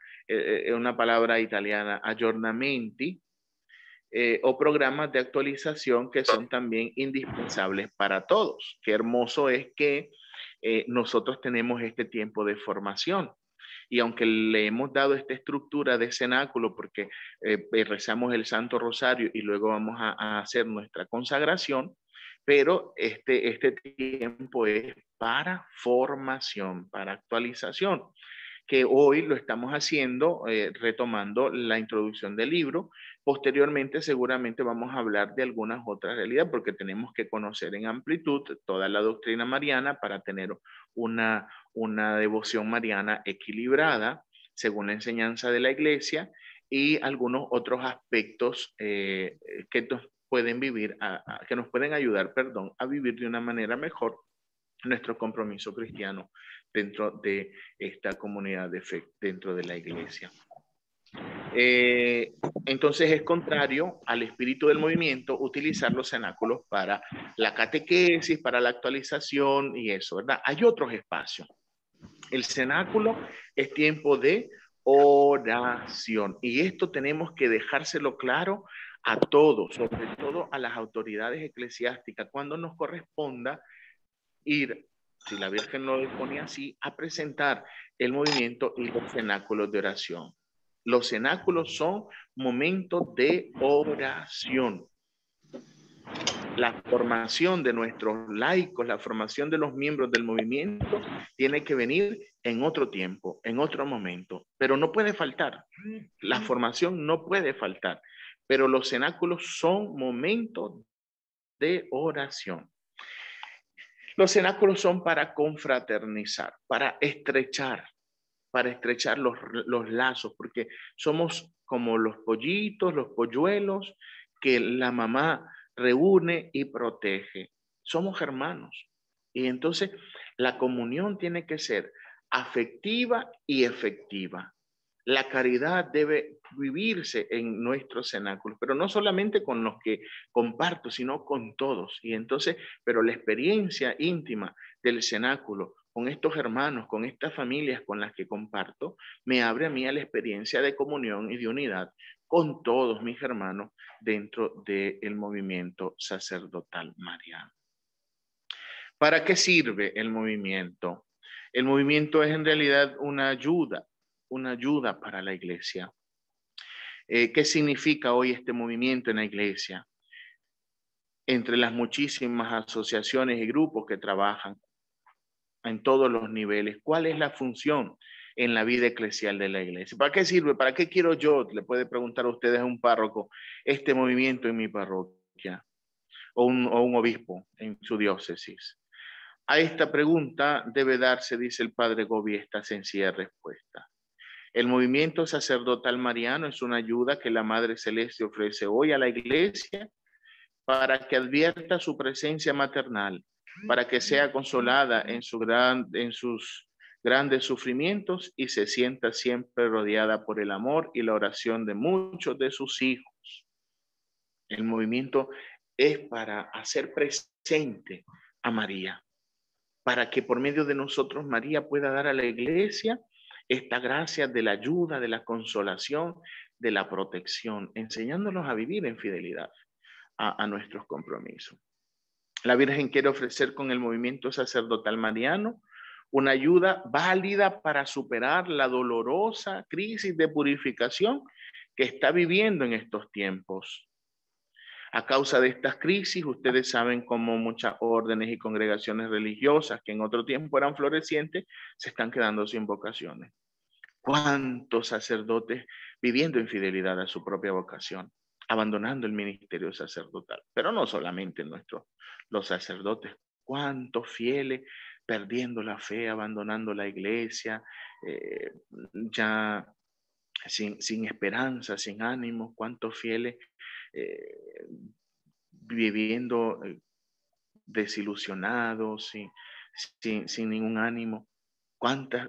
una palabra italiana, aggiornamenti, o programas de actualización que son también indispensables para todos. Qué hermoso es que nosotros tenemos este tiempo de formación. Y aunque le hemos dado esta estructura de cenáculo, porque rezamos el Santo Rosario y luego vamos a hacer nuestra consagración, pero este tiempo es para formación, para actualización, que hoy lo estamos haciendo retomando la introducción del libro. Posteriormente seguramente vamos a hablar de algunas otras realidades, porque tenemos que conocer en amplitud toda la doctrina mariana para tener una devoción mariana equilibrada según la enseñanza de la Iglesia, y algunos otros aspectos que nos pueden que nos pueden ayudar, a vivir de una manera mejor nuestro compromiso cristiano dentro de esta comunidad de fe, dentro de la Iglesia. Entonces es contrario al espíritu del movimiento utilizar los cenáculos para la catequesis, para la actualización y eso, ¿verdad? Hay otros espacios. El cenáculo es tiempo de oración. Y esto tenemos que dejárselo claro a todos, sobre todo a las autoridades eclesiásticas, cuando nos corresponda ir, si la Virgen lo pone así, a presentar el movimiento y los cenáculos de oración. Los cenáculos son momentos de oración. La formación de nuestros laicos, la formación de los miembros del movimiento tiene que venir en otro tiempo, en otro momento, pero no puede faltar. La formación no puede faltar, pero los cenáculos son momentos de oración. Los cenáculos son para confraternizar, para estrechar los lazos, porque somos como los pollitos, los polluelos que la mamá reúne y protege. Somos hermanos. Y entonces la comunión tiene que ser afectiva y efectiva. La caridad debe vivirse en nuestros cenáculos, pero no solamente con los que comparto, sino con todos. Y entonces, pero la experiencia íntima del cenáculo con estos hermanos, con estas familias con las que comparto, me abre a mí a la experiencia de comunión y de unidad con todos mis hermanos dentro del movimiento sacerdotal mariano. ¿Para qué sirve el movimiento? El movimiento es en realidad una ayuda para la iglesia. ¿Qué significa hoy este movimiento en la iglesia? Entre las muchísimas asociaciones y grupos que trabajan en todos los niveles, ¿cuál es la función en la vida eclesial de la iglesia? ¿Para qué sirve? ¿Para qué quiero yo? Le puede preguntar a ustedes a un párroco, este movimiento en mi parroquia, o un obispo en su diócesis. A esta pregunta debe darse, dice el padre Gobi, esta sencilla respuesta. El movimiento sacerdotal mariano es una ayuda que la Madre Celeste ofrece hoy a la iglesia para que advierta su presencia maternal, para que sea consolada en sus grandes sufrimientos y se sienta siempre rodeada por el amor y la oración de muchos de sus hijos. El movimiento es para hacer presente a María, para que por medio de nosotros María pueda dar a la iglesia esta gracia de la ayuda, de la consolación, de la protección, enseñándonos a vivir en fidelidad a nuestros compromisos. La Virgen quiere ofrecer con el movimiento sacerdotal mariano una ayuda válida para superar la dolorosa crisis de purificación que está viviendo en estos tiempos. A causa de estas crisis, ustedes saben cómo muchas órdenes y congregaciones religiosas que en otro tiempo eran florecientes, se están quedando sin vocaciones. ¿Cuántos sacerdotes viviendo en fidelidad a su propia vocación, abandonando el ministerio sacerdotal? Pero no solamente los sacerdotes, ¿cuántos fieles perdiendo la fe, abandonando la iglesia, ya sin esperanza, sin ánimo? ¿Cuántos fieles viviendo desilusionados, sin ningún ánimo?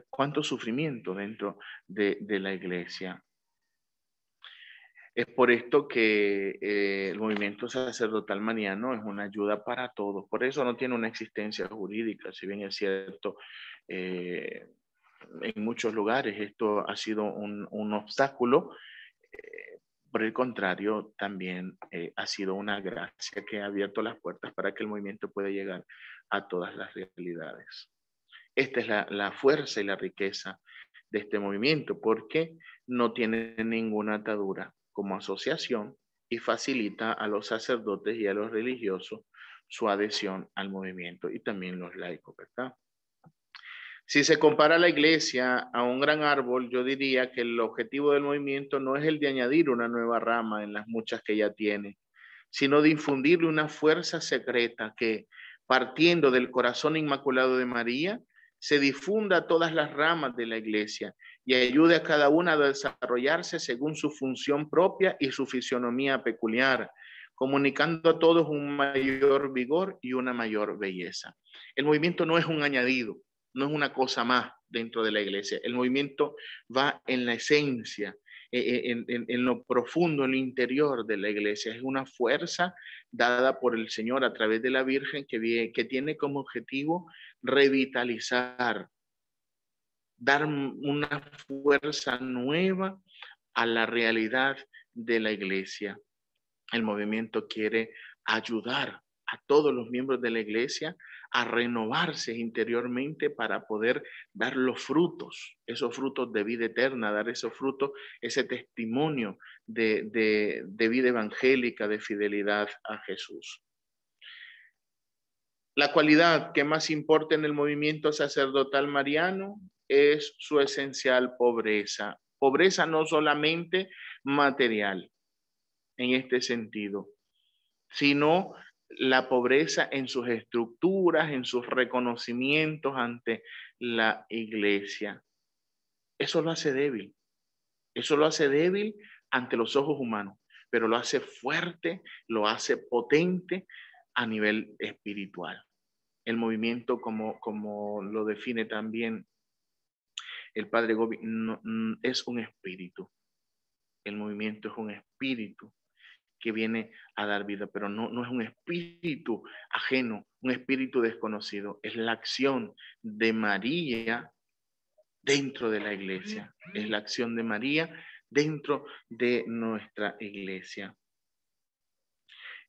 ¿Cuánto sufrimiento dentro de la iglesia? Es por esto que el movimiento sacerdotal mariano es una ayuda para todos. Por eso no tiene una existencia jurídica, si bien es cierto, en muchos lugares esto ha sido un obstáculo. Por el contrario, también ha sido una gracia que ha abierto las puertas para que el movimiento pueda llegar a todas las realidades. Esta es la fuerza y la riqueza de este movimiento, porque no tiene ninguna atadura como asociación y facilita a los sacerdotes y a los religiosos su adhesión al movimiento y también los laicos, ¿verdad? Si se compara la iglesia a un gran árbol, yo diría que el objetivo del movimiento no es el de añadir una nueva rama en las muchas que ya tiene, sino de infundirle una fuerza secreta que, partiendo del corazón inmaculado de María, se difunda a todas las ramas de la iglesia y ayude a cada una a desarrollarse según su función propia y su fisionomía peculiar, comunicando a todos un mayor vigor y una mayor belleza. El movimiento no es un añadido, no es una cosa más dentro de la iglesia. El movimiento va en la esencia, en lo profundo, en lo interior de la iglesia. Es una fuerza dada por el Señor a través de la Virgen que tiene como objetivo revitalizar dar una fuerza nueva a la realidad de la iglesia. El movimiento quiere ayudar a todos los miembros de la iglesia a renovarse interiormente para poder dar los frutos, esos frutos de vida eterna, dar esos frutos, ese testimonio de vida evangélica, de fidelidad a Jesús. La cualidad que más importa en el movimiento sacerdotal mariano es su esencial pobreza. Pobreza no solamente material en este sentido, sino la pobreza en sus estructuras, en sus reconocimientos ante la iglesia. Eso lo hace débil. Eso lo hace débil ante los ojos humanos, pero lo hace fuerte, lo hace potente a nivel espiritual. El movimiento, como lo define también el padre Gobi, es un espíritu. El movimiento es un espíritu que viene a dar vida, pero no es un espíritu ajeno, un espíritu desconocido. Es la acción de María dentro de la iglesia. Es la acción de María dentro de nuestra iglesia.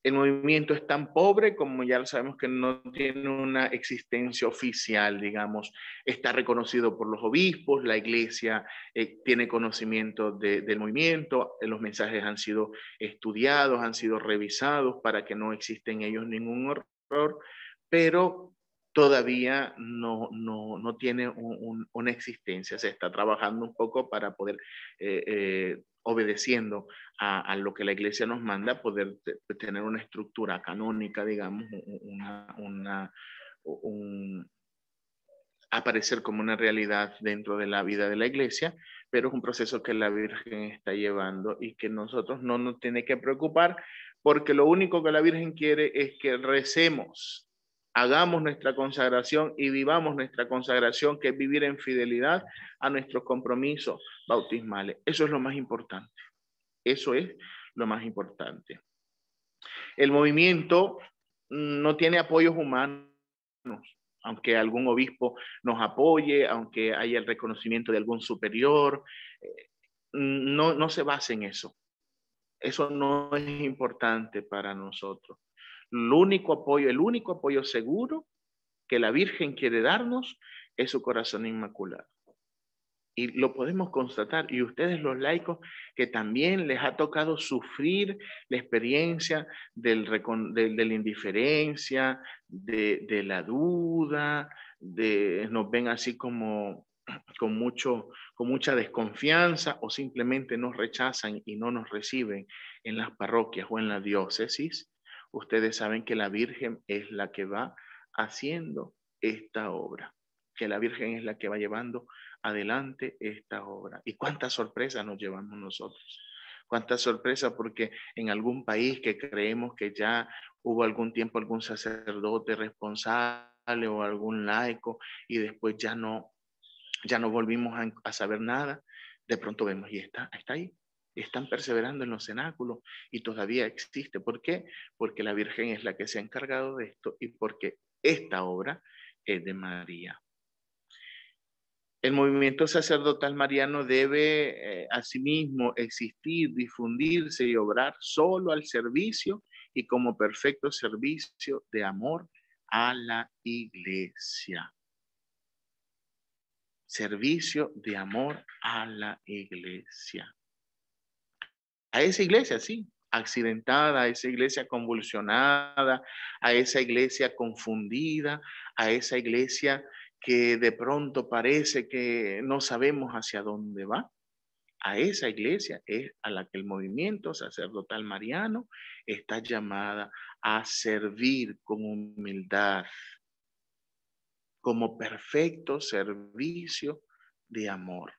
El movimiento es tan pobre como ya lo sabemos que no tiene una existencia oficial, digamos. Está reconocido por los obispos, la iglesia tiene conocimiento del movimiento, los mensajes han sido estudiados, han sido revisados para que no exista en ellos ningún error, pero todavía no tiene una existencia. Se está trabajando un poco para poder obedeciendo a lo que la iglesia nos manda, poder tener una estructura canónica, digamos, aparecer como una realidad dentro de la vida de la iglesia, pero es un proceso que la Virgen está llevando y que nosotros no nos tiene que preocupar, porque lo único que la Virgen quiere es que recemos, hagamos nuestra consagración y vivamos nuestra consagración, que es vivir en fidelidad a nuestros compromisos bautismales. Eso es lo más importante. Eso es lo más importante. El movimiento no tiene apoyos humanos, aunque algún obispo nos apoye, aunque haya el reconocimiento de algún superior, no se basa en eso. Eso no es importante para nosotros. El único apoyo seguro que la Virgen quiere darnos es su corazón inmaculado. Y lo podemos constatar, y ustedes los laicos que también les ha tocado sufrir la experiencia de la indiferencia, de la duda, nos ven así como con mucha desconfianza, o simplemente nos rechazan y no nos reciben en las parroquias o en la diócesis. Ustedes saben que la Virgen es la que va haciendo esta obra, que la Virgen es la que va llevando adelante esta obra. Y cuántas sorpresas nos llevamos nosotros. Cuántas sorpresas, porque en algún país que creemos que ya hubo algún tiempo algún sacerdote responsable o algún laico y después ya no volvimos a saber nada, de pronto vemos y está ahí. Están perseverando en los cenáculos y todavía existe. ¿Por qué? Porque la Virgen es la que se ha encargado de esto y porque esta obra es de María. El movimiento sacerdotal mariano debe asimismo existir, difundirse y obrar solo al servicio y como perfecto servicio de amor a la iglesia. Servicio de amor a la iglesia. A esa iglesia, sí, accidentada, a esa iglesia convulsionada, a esa iglesia confundida, a esa iglesia que de pronto parece que no sabemos hacia dónde va. A esa iglesia es a la que el movimiento sacerdotal mariano está llamada a servir con humildad, como perfecto servicio de amor.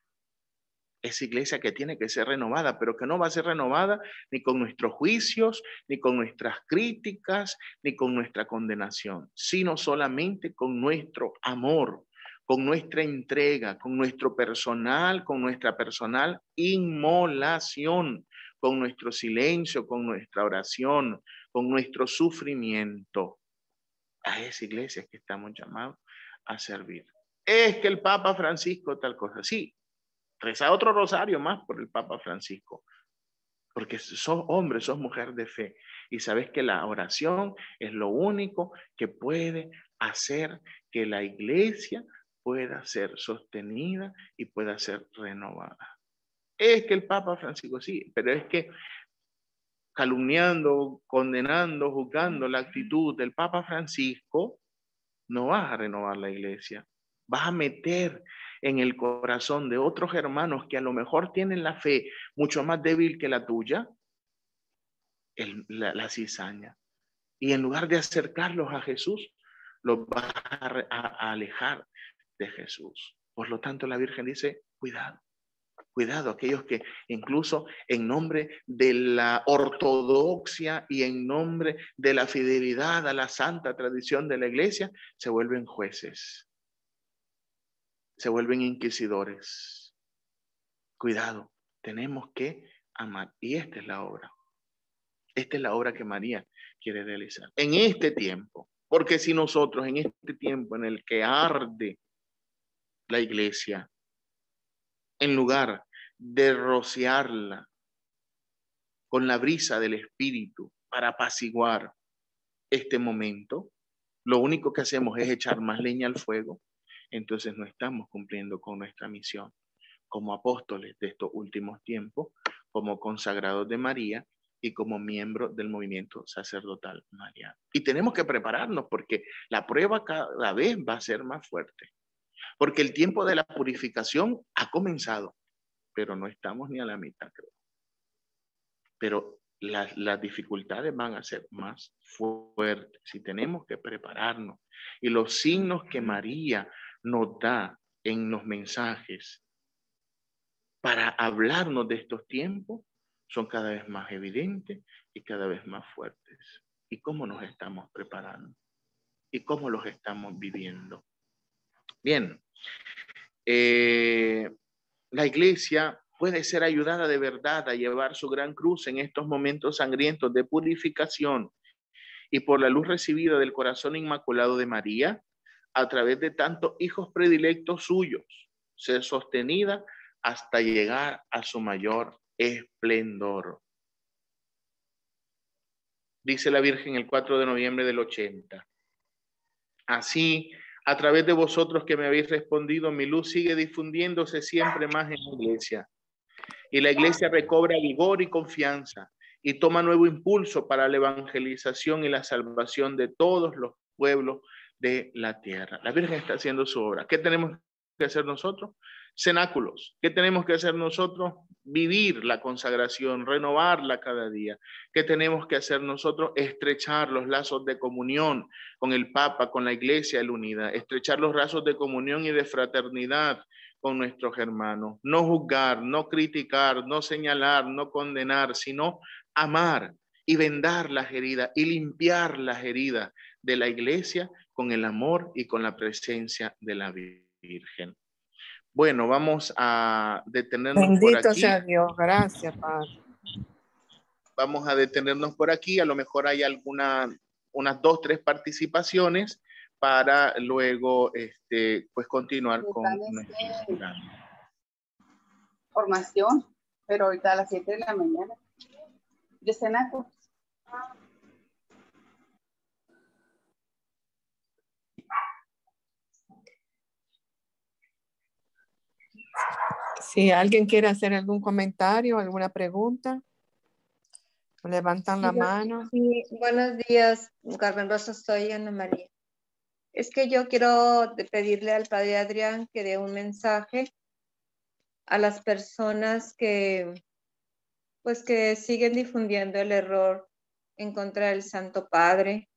Esa iglesia que tiene que ser renovada, pero que no va a ser renovada ni con nuestros juicios, ni con nuestras críticas, ni con nuestra condenación, sino solamente con nuestro amor, con nuestra entrega, con nuestro personal, con nuestra personal inmolación, con nuestro silencio, con nuestra oración, con nuestro sufrimiento. A esa iglesia que estamos llamados a servir. Es que el Papa Francisco tal cosa. Sí, reza otro rosario más por el Papa Francisco, porque sos hombre, sos mujer de fe y sabes que la oración es lo único que puede hacer que la iglesia pueda ser sostenida y pueda ser renovada. Es que el Papa Francisco sí, pero es que calumniando, condenando, juzgando la actitud del Papa Francisco, no vas a renovar la iglesia. Vas a meter en el corazón de otros hermanos que a lo mejor tienen la fe mucho más débil que la tuya, la cizaña. Y en lugar de acercarlos a Jesús, los vas a alejar de Jesús. Por lo tanto, la Virgen dice, cuidado. Cuidado, aquellos que incluso en nombre de la ortodoxia y en nombre de la fidelidad a la santa tradición de la iglesia, se vuelven jueces, se vuelven inquisidores. Cuidado, tenemos que amar. Y esta es la obra. Esta es la obra que María quiere realizar. En este tiempo, porque si nosotros en este tiempo en el que arde la iglesia, en lugar de rociarla con la brisa del Espíritu para apaciguar este momento, lo único que hacemos es echar más leña al fuego, entonces no estamos cumpliendo con nuestra misión como apóstoles de estos últimos tiempos, como consagrados de María y como miembros del movimiento sacerdotal mariano. Y tenemos que prepararnos porque la prueba cada vez va a ser más fuerte, porque el tiempo de la purificación ha comenzado, pero no estamos ni a la mitad, creo. Pero las dificultades van a ser más fuertes y tenemos que prepararnos. Y los signos que María nos da en los mensajes para hablarnos de estos tiempos son cada vez más evidentes y cada vez más fuertes. ¿Y cómo nos estamos preparando? ¿Y cómo los estamos viviendo? Bien, la iglesia puede ser ayudada de verdad a llevar su gran cruz en estos momentos sangrientos de purificación y por la luz recibida del corazón inmaculado de María, a través de tantos hijos predilectos suyos, ser sostenida hasta llegar a su mayor esplendor. Dice la Virgen el 4 de noviembre del 80. Así, a través de vosotros que me habéis respondido, mi luz sigue difundiéndose siempre más en la iglesia. Y la iglesia recobra vigor y confianza y toma nuevo impulso para la evangelización y la salvación de todos los pueblos de la tierra. La Virgen está haciendo su obra. ¿Qué tenemos que hacer nosotros? Cenáculos. ¿Qué tenemos que hacer nosotros? Vivir la consagración, renovarla cada día. ¿Qué tenemos que hacer nosotros? Estrechar los lazos de comunión con el Papa, con la Iglesia unida, estrechar los lazos de comunión y de fraternidad con nuestros hermanos. No juzgar, no criticar, no señalar, no condenar, sino amar y vendar las heridas y limpiar las heridas de la Iglesia con el amor y con la presencia de la Virgen. Bueno, vamos a detenernos por aquí. Bendito sea Dios, gracias, Padre. Vamos a detenernos por aquí, a lo mejor hay unas 2, 3 participaciones para luego pues continuar con nuestro programa. Formación, pero ahorita a las 7 de la mañana. De cenáculos. Si alguien quiere hacer algún comentario, alguna pregunta, levantan la mano. Sí, buenos días, Carmen Rosa, soy Ana María. Es que yo quiero pedirle al Padre Adrián que dé un mensaje a las personas que siguen difundiendo el error en contra del Santo Padre.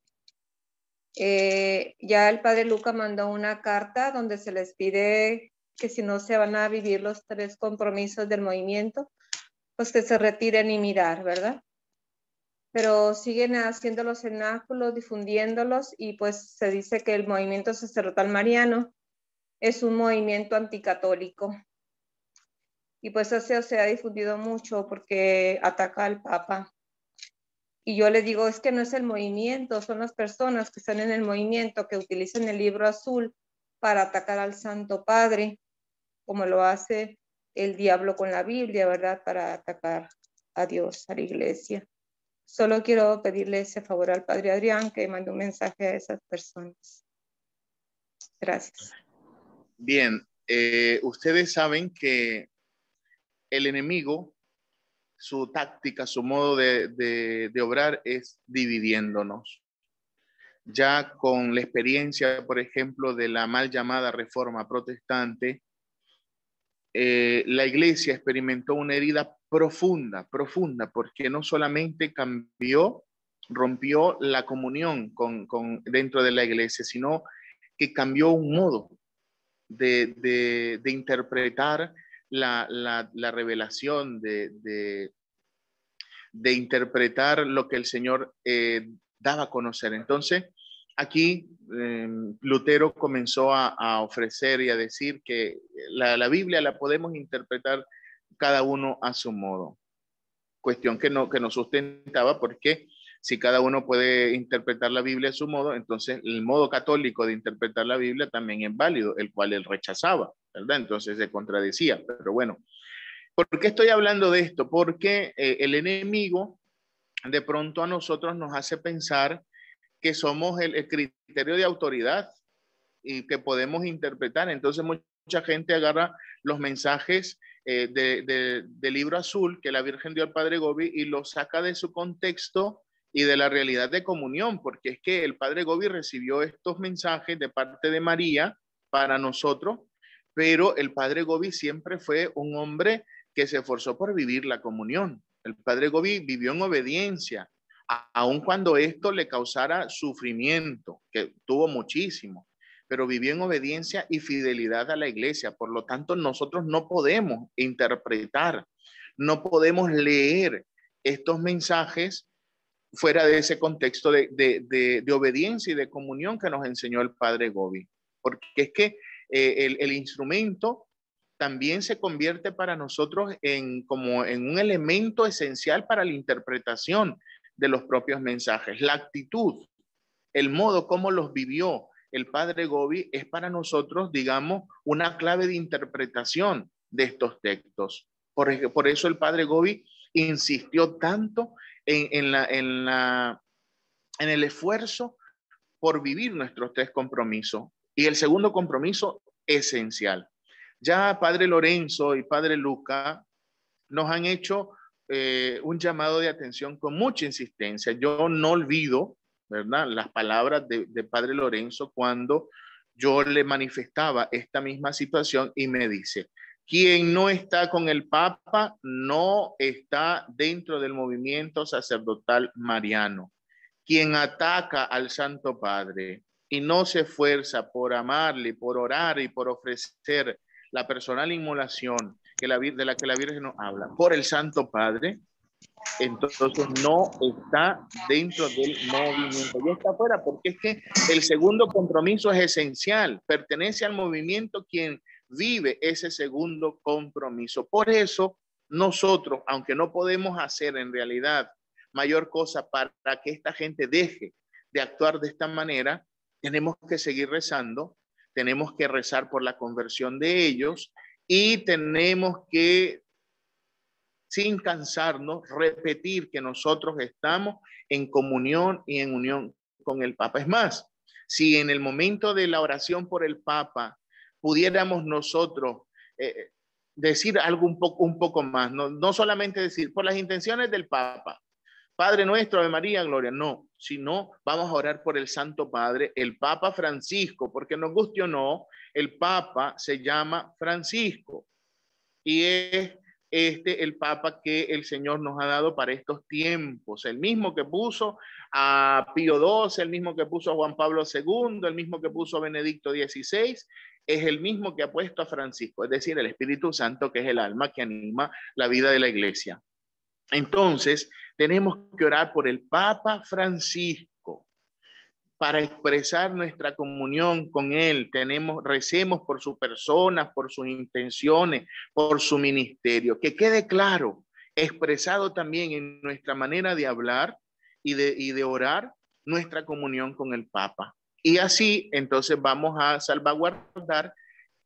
Ya el Padre Luca mandó una carta donde se les pide que si no se van a vivir los 3 compromisos del movimiento, pues que se retiren y mirar, ¿verdad? Pero siguen haciendo los cenáculos, difundiéndolos, y pues se dice que el movimiento sacerdotal mariano es un movimiento anticatólico. Y pues eso se ha difundido mucho porque ataca al Papa. Y yo le digo, es que no es el movimiento, son las personas que están en el movimiento, que utilizan el libro azul para atacar al Santo Padre, como lo hace el diablo con la Biblia, ¿verdad? Para atacar a Dios, a la iglesia. Solo quiero pedirle ese favor al Padre Adrián, que mande un mensaje a esas personas. Gracias. Bien, ustedes saben que el enemigo, su táctica, su modo de obrar es dividiéndonos. Ya con la experiencia, por ejemplo, de la mal llamada Reforma Protestante, la iglesia experimentó una herida profunda, porque no solamente rompió la comunión dentro de la iglesia, sino que cambió un modo de interpretar la revelación, de interpretar lo que el Señor daba a conocer. Entonces, aquí Lutero comenzó a ofrecer y a decir que la Biblia la podemos interpretar cada uno a su modo. Cuestión que no sustentaba, porque si cada uno puede interpretar la Biblia a su modo, entonces el modo católico de interpretar la Biblia también es válido, el cual él rechazaba, ¿verdad? Entonces se contradecía. Pero bueno, ¿por qué estoy hablando de esto? Porque el enemigo de pronto a nosotros nos hace pensar que somos el criterio de autoridad y que podemos interpretar. Entonces mucha gente agarra los mensajes del libro azul que la Virgen dio al Padre Gobi y los saca de su contexto y de la realidad de comunión, porque es que el Padre Gobi recibió estos mensajes de parte de María para nosotros, pero el Padre Gobi siempre fue un hombre que se esforzó por vivir la comunión. El Padre Gobi vivió en obediencia, aun cuando esto le causara sufrimiento, que tuvo muchísimo, pero vivió en obediencia y fidelidad a la iglesia. Por lo tanto, nosotros no podemos interpretar, no podemos leer estos mensajes fuera de ese contexto de obediencia y de comunión que nos enseñó el Padre Gobi. Porque es que el instrumento también se convierte para nosotros como en un elemento esencial para la interpretación de los propios mensajes. La actitud, el modo como los vivió el Padre Gobi es para nosotros, digamos, una clave de interpretación de estos textos. Por eso el Padre Gobi insistió tanto en el esfuerzo por vivir nuestros 3 compromisos. Y el segundo compromiso esencial. Ya Padre Lorenzo y Padre Luca nos han hecho un llamado de atención con mucha insistencia. Yo no olvido, ¿verdad?, las palabras de Padre Lorenzo cuando yo le manifestaba esta misma situación y me dice: quien no está con el Papa no está dentro del movimiento sacerdotal mariano. Quien ataca al Santo Padre y no se esfuerza por amarle, por orar y por ofrecer la personal inmolación de la que la Virgen nos habla por el Santo Padre, entonces no está dentro del movimiento, ya está fuera, porque es que el segundo compromiso es esencial, pertenece al movimiento quien vive ese segundo compromiso. Por eso nosotros, aunque no podemos hacer en realidad mayor cosa para que esta gente deje de actuar de esta manera, tenemos que seguir rezando, tenemos que rezar por la conversión de ellos y tenemos que, sin cansarnos, repetir que nosotros estamos en comunión y en unión con el Papa. Es más, si en el momento de la oración por el Papa pudiéramos nosotros decir algo un poco más, no solamente decir por las intenciones del Papa, Padre nuestro, Ave María, gloria, no, sino vamos a orar por el Santo Padre, el Papa Francisco, porque nos guste o no, el Papa se llama Francisco y es el Papa que el Señor nos ha dado para estos tiempos, el mismo que puso a Pío XII, el mismo que puso a Juan Pablo II, el mismo que puso a Benedicto XVI, es el mismo que ha puesto a Francisco, es decir, el Espíritu Santo, que es el alma que anima la vida de la iglesia. Entonces, tenemos que orar por el Papa Francisco para expresar nuestra comunión con él. Recemos por su persona, por sus intenciones, por su ministerio. Que quede claro, expresado también en nuestra manera de hablar y de orar, nuestra comunión con el Papa. Y así, entonces vamos a salvaguardar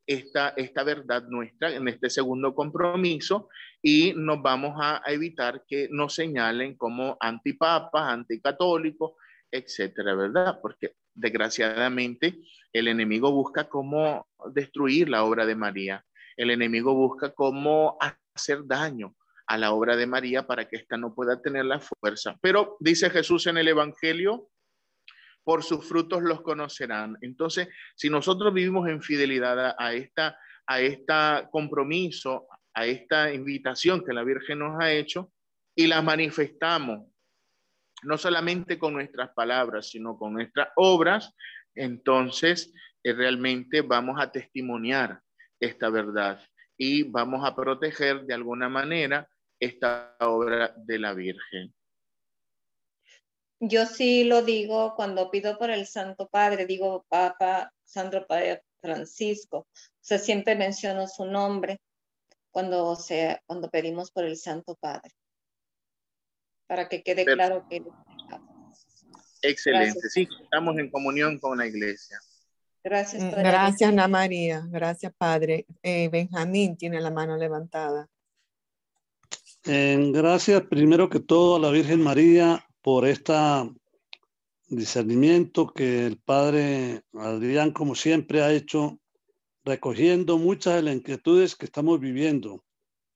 esta verdad nuestra en este segundo compromiso y nos vamos a evitar que nos señalen como antipapas, anticatólicos, etcétera, ¿verdad? Porque desgraciadamente el enemigo busca cómo destruir la obra de María. El enemigo busca cómo hacer daño a la obra de María para que ésta no pueda tener la fuerza. Pero dice Jesús en el Evangelio, por sus frutos los conocerán. Entonces, si nosotros vivimos en fidelidad a esta compromiso, a esta invitación que la Virgen nos ha hecho y la manifestamos, no solamente con nuestras palabras, sino con nuestras obras, entonces realmente vamos a testimoniar esta verdad y vamos a proteger de alguna manera esta obra de la Virgen. Yo sí lo digo cuando pido por el Santo Padre, digo Papa, Santo Padre Francisco. O sea, siempre menciono su nombre cuando pedimos por el Santo Padre. Para que quede claro que... Excelente, Gracias. sí, estamos en comunión con la iglesia. Gracias, Padre. Gracias, Ana María. Gracias, Padre. Benjamín tiene la mano levantada. Gracias primero que todo a la Virgen María por este discernimiento que el Padre Adrián, como siempre, ha hecho, recogiendo muchas de las inquietudes que estamos viviendo.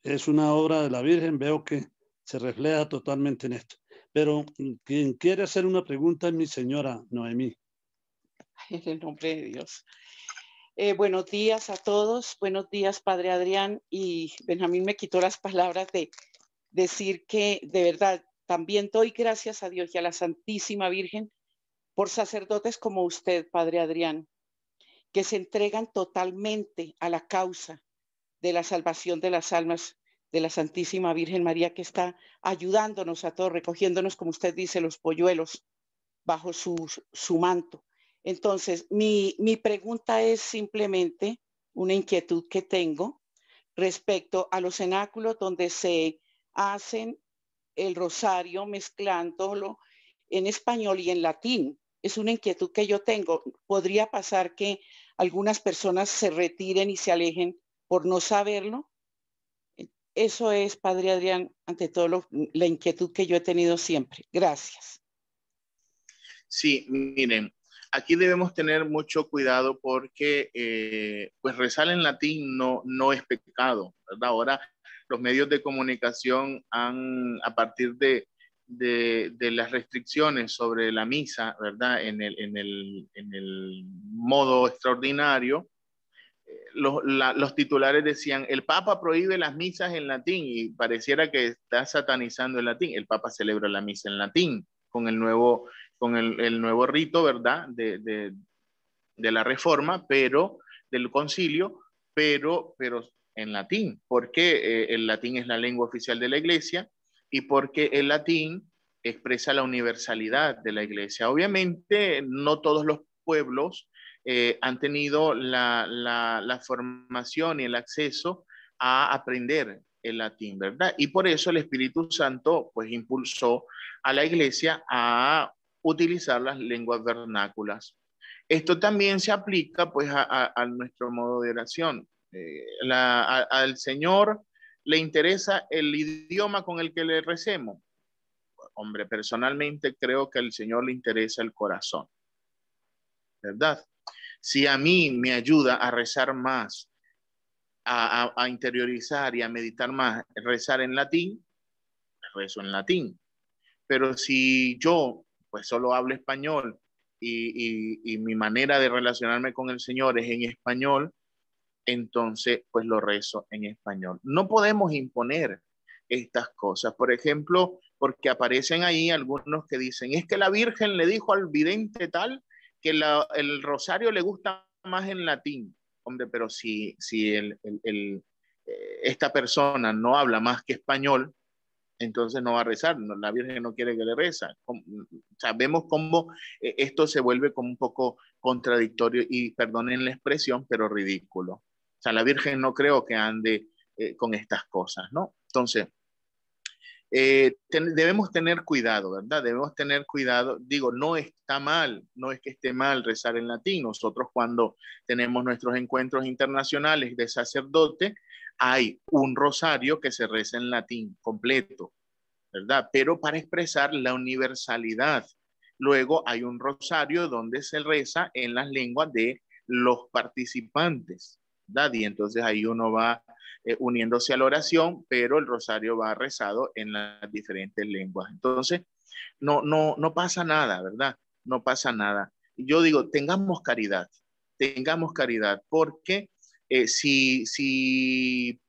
Es una obra de la Virgen, veo que se refleja totalmente en esto. Pero quien quiere hacer una pregunta es mi señora Noemí. En el nombre de Dios. Buenos días a todos. Buenos días, Padre Adrián. Y Benjamín me quitó las palabras de decir que de verdad también doy gracias a Dios y a la Santísima Virgen por sacerdotes como usted, Padre Adrián, que se entregan totalmente a la causa de la salvación de las almas de la Santísima Virgen María, que está ayudándonos a todos, recogiéndonos, como usted dice, los polluelos bajo su manto. Entonces, mi pregunta es simplemente una inquietud que tengo respecto a los cenáculos donde se hacen el rosario mezclándolo en español y en latín. Es una inquietud que yo tengo. ¿Podría pasar que algunas personas se retiren y se alejen por no saberlo? Eso es, Padre Adrián, ante todo la inquietud que yo he tenido siempre. Gracias. Sí, miren, aquí debemos tener mucho cuidado porque pues rezar en latín no es pecado, ¿verdad? Ahora los medios de comunicación han, a partir de las restricciones sobre la misa, ¿verdad? En el modo extraordinario, los titulares decían, el Papa prohíbe las misas en latín y pareciera que está satanizando el latín. El Papa celebra la misa en latín con el nuevo rito, ¿verdad? De la reforma, pero del concilio, pero en latín, porque el latín es la lengua oficial de la iglesia y porque el latín expresa la universalidad de la iglesia. Obviamente, no todos los pueblos han tenido la formación y el acceso a aprender el latín, ¿verdad? Y por eso el Espíritu Santo pues impulsó a la iglesia a utilizar las lenguas vernáculas. Esto también se aplica pues a nuestro modo de oración. Al Señor le interesa el idioma con el que le recemos. Hombre, personalmente creo que al Señor le interesa el corazón, ¿verdad? Si a mí me ayuda a rezar más, a interiorizar y a meditar más, rezar en latín, rezo en latín. Pero si yo pues solo hablo español y mi manera de relacionarme con el Señor es en español, entonces pues lo rezo en español. No podemos imponer estas cosas. Por ejemplo, porque aparecen ahí algunos que dicen, es que la Virgen le dijo al vidente tal que el rosario le gusta más en latín. Hombre, pero si esta persona no habla más que español, entonces no va a rezar. La Virgen no quiere que le reza. Sabemos cómo esto se vuelve como un poco contradictorio y, perdonen la expresión, pero ridículo. O sea, la Virgen no creo que ande con estas cosas, ¿no? Entonces, Debemos tener cuidado, ¿verdad? Debemos tener cuidado. Digo, no está mal, no es que esté mal rezar en latín. Nosotros cuando tenemos nuestros encuentros internacionales de sacerdote, hay un rosario que se reza en latín completo, ¿verdad? Pero para expresar la universalidad. Luego hay un rosario donde se reza en las lenguas de los participantes, ¿verdad? Y entonces ahí uno va uniéndose a la oración, pero el rosario va rezado en las diferentes lenguas. Entonces, no pasa nada, ¿verdad? No pasa nada. Yo digo, tengamos caridad, porque si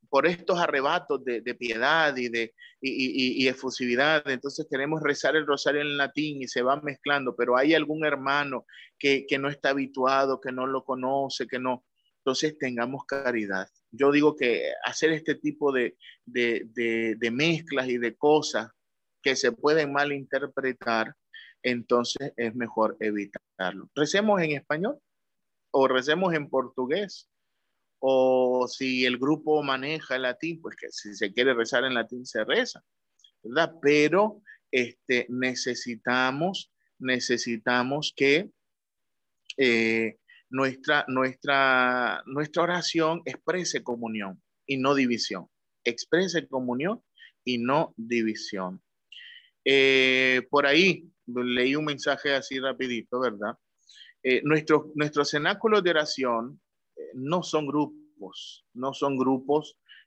por estos arrebatos de piedad y efusividad, entonces queremos rezar el rosario en latín y se va mezclando, pero hay algún hermano que no está habituado, que no lo conoce, que no. Entonces tengamos caridad. Yo digo que hacer este tipo de mezclas y de cosas que se pueden malinterpretar, entonces es mejor evitarlo. Recemos en español o recemos en portugués, o si el grupo maneja el latín, pues que si se quiere rezar en latín se reza, ¿verdad? Pero necesitamos que nuestra oración exprese comunión y no división. Exprese comunión y no división. Por ahí leí un mensaje así rapidito, ¿verdad? Nuestros cenáculos de oración no son grupos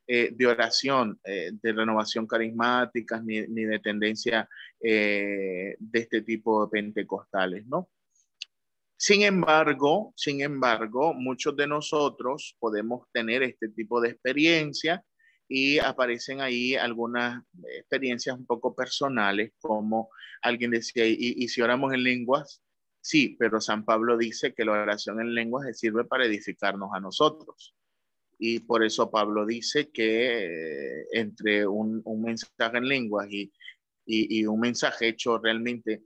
de oración, de renovación carismática, ni de tendencia de este tipo de pentecostales, ¿no? Sin embargo, muchos de nosotros podemos tener este tipo de experiencia y aparecen ahí algunas experiencias un poco personales, como alguien decía, ¿y si oramos en lenguas? Sí, pero San Pablo dice que la oración en lenguas sirve para edificarnos a nosotros. Y por eso Pablo dice que entre un mensaje en lenguas y un mensaje hecho realmente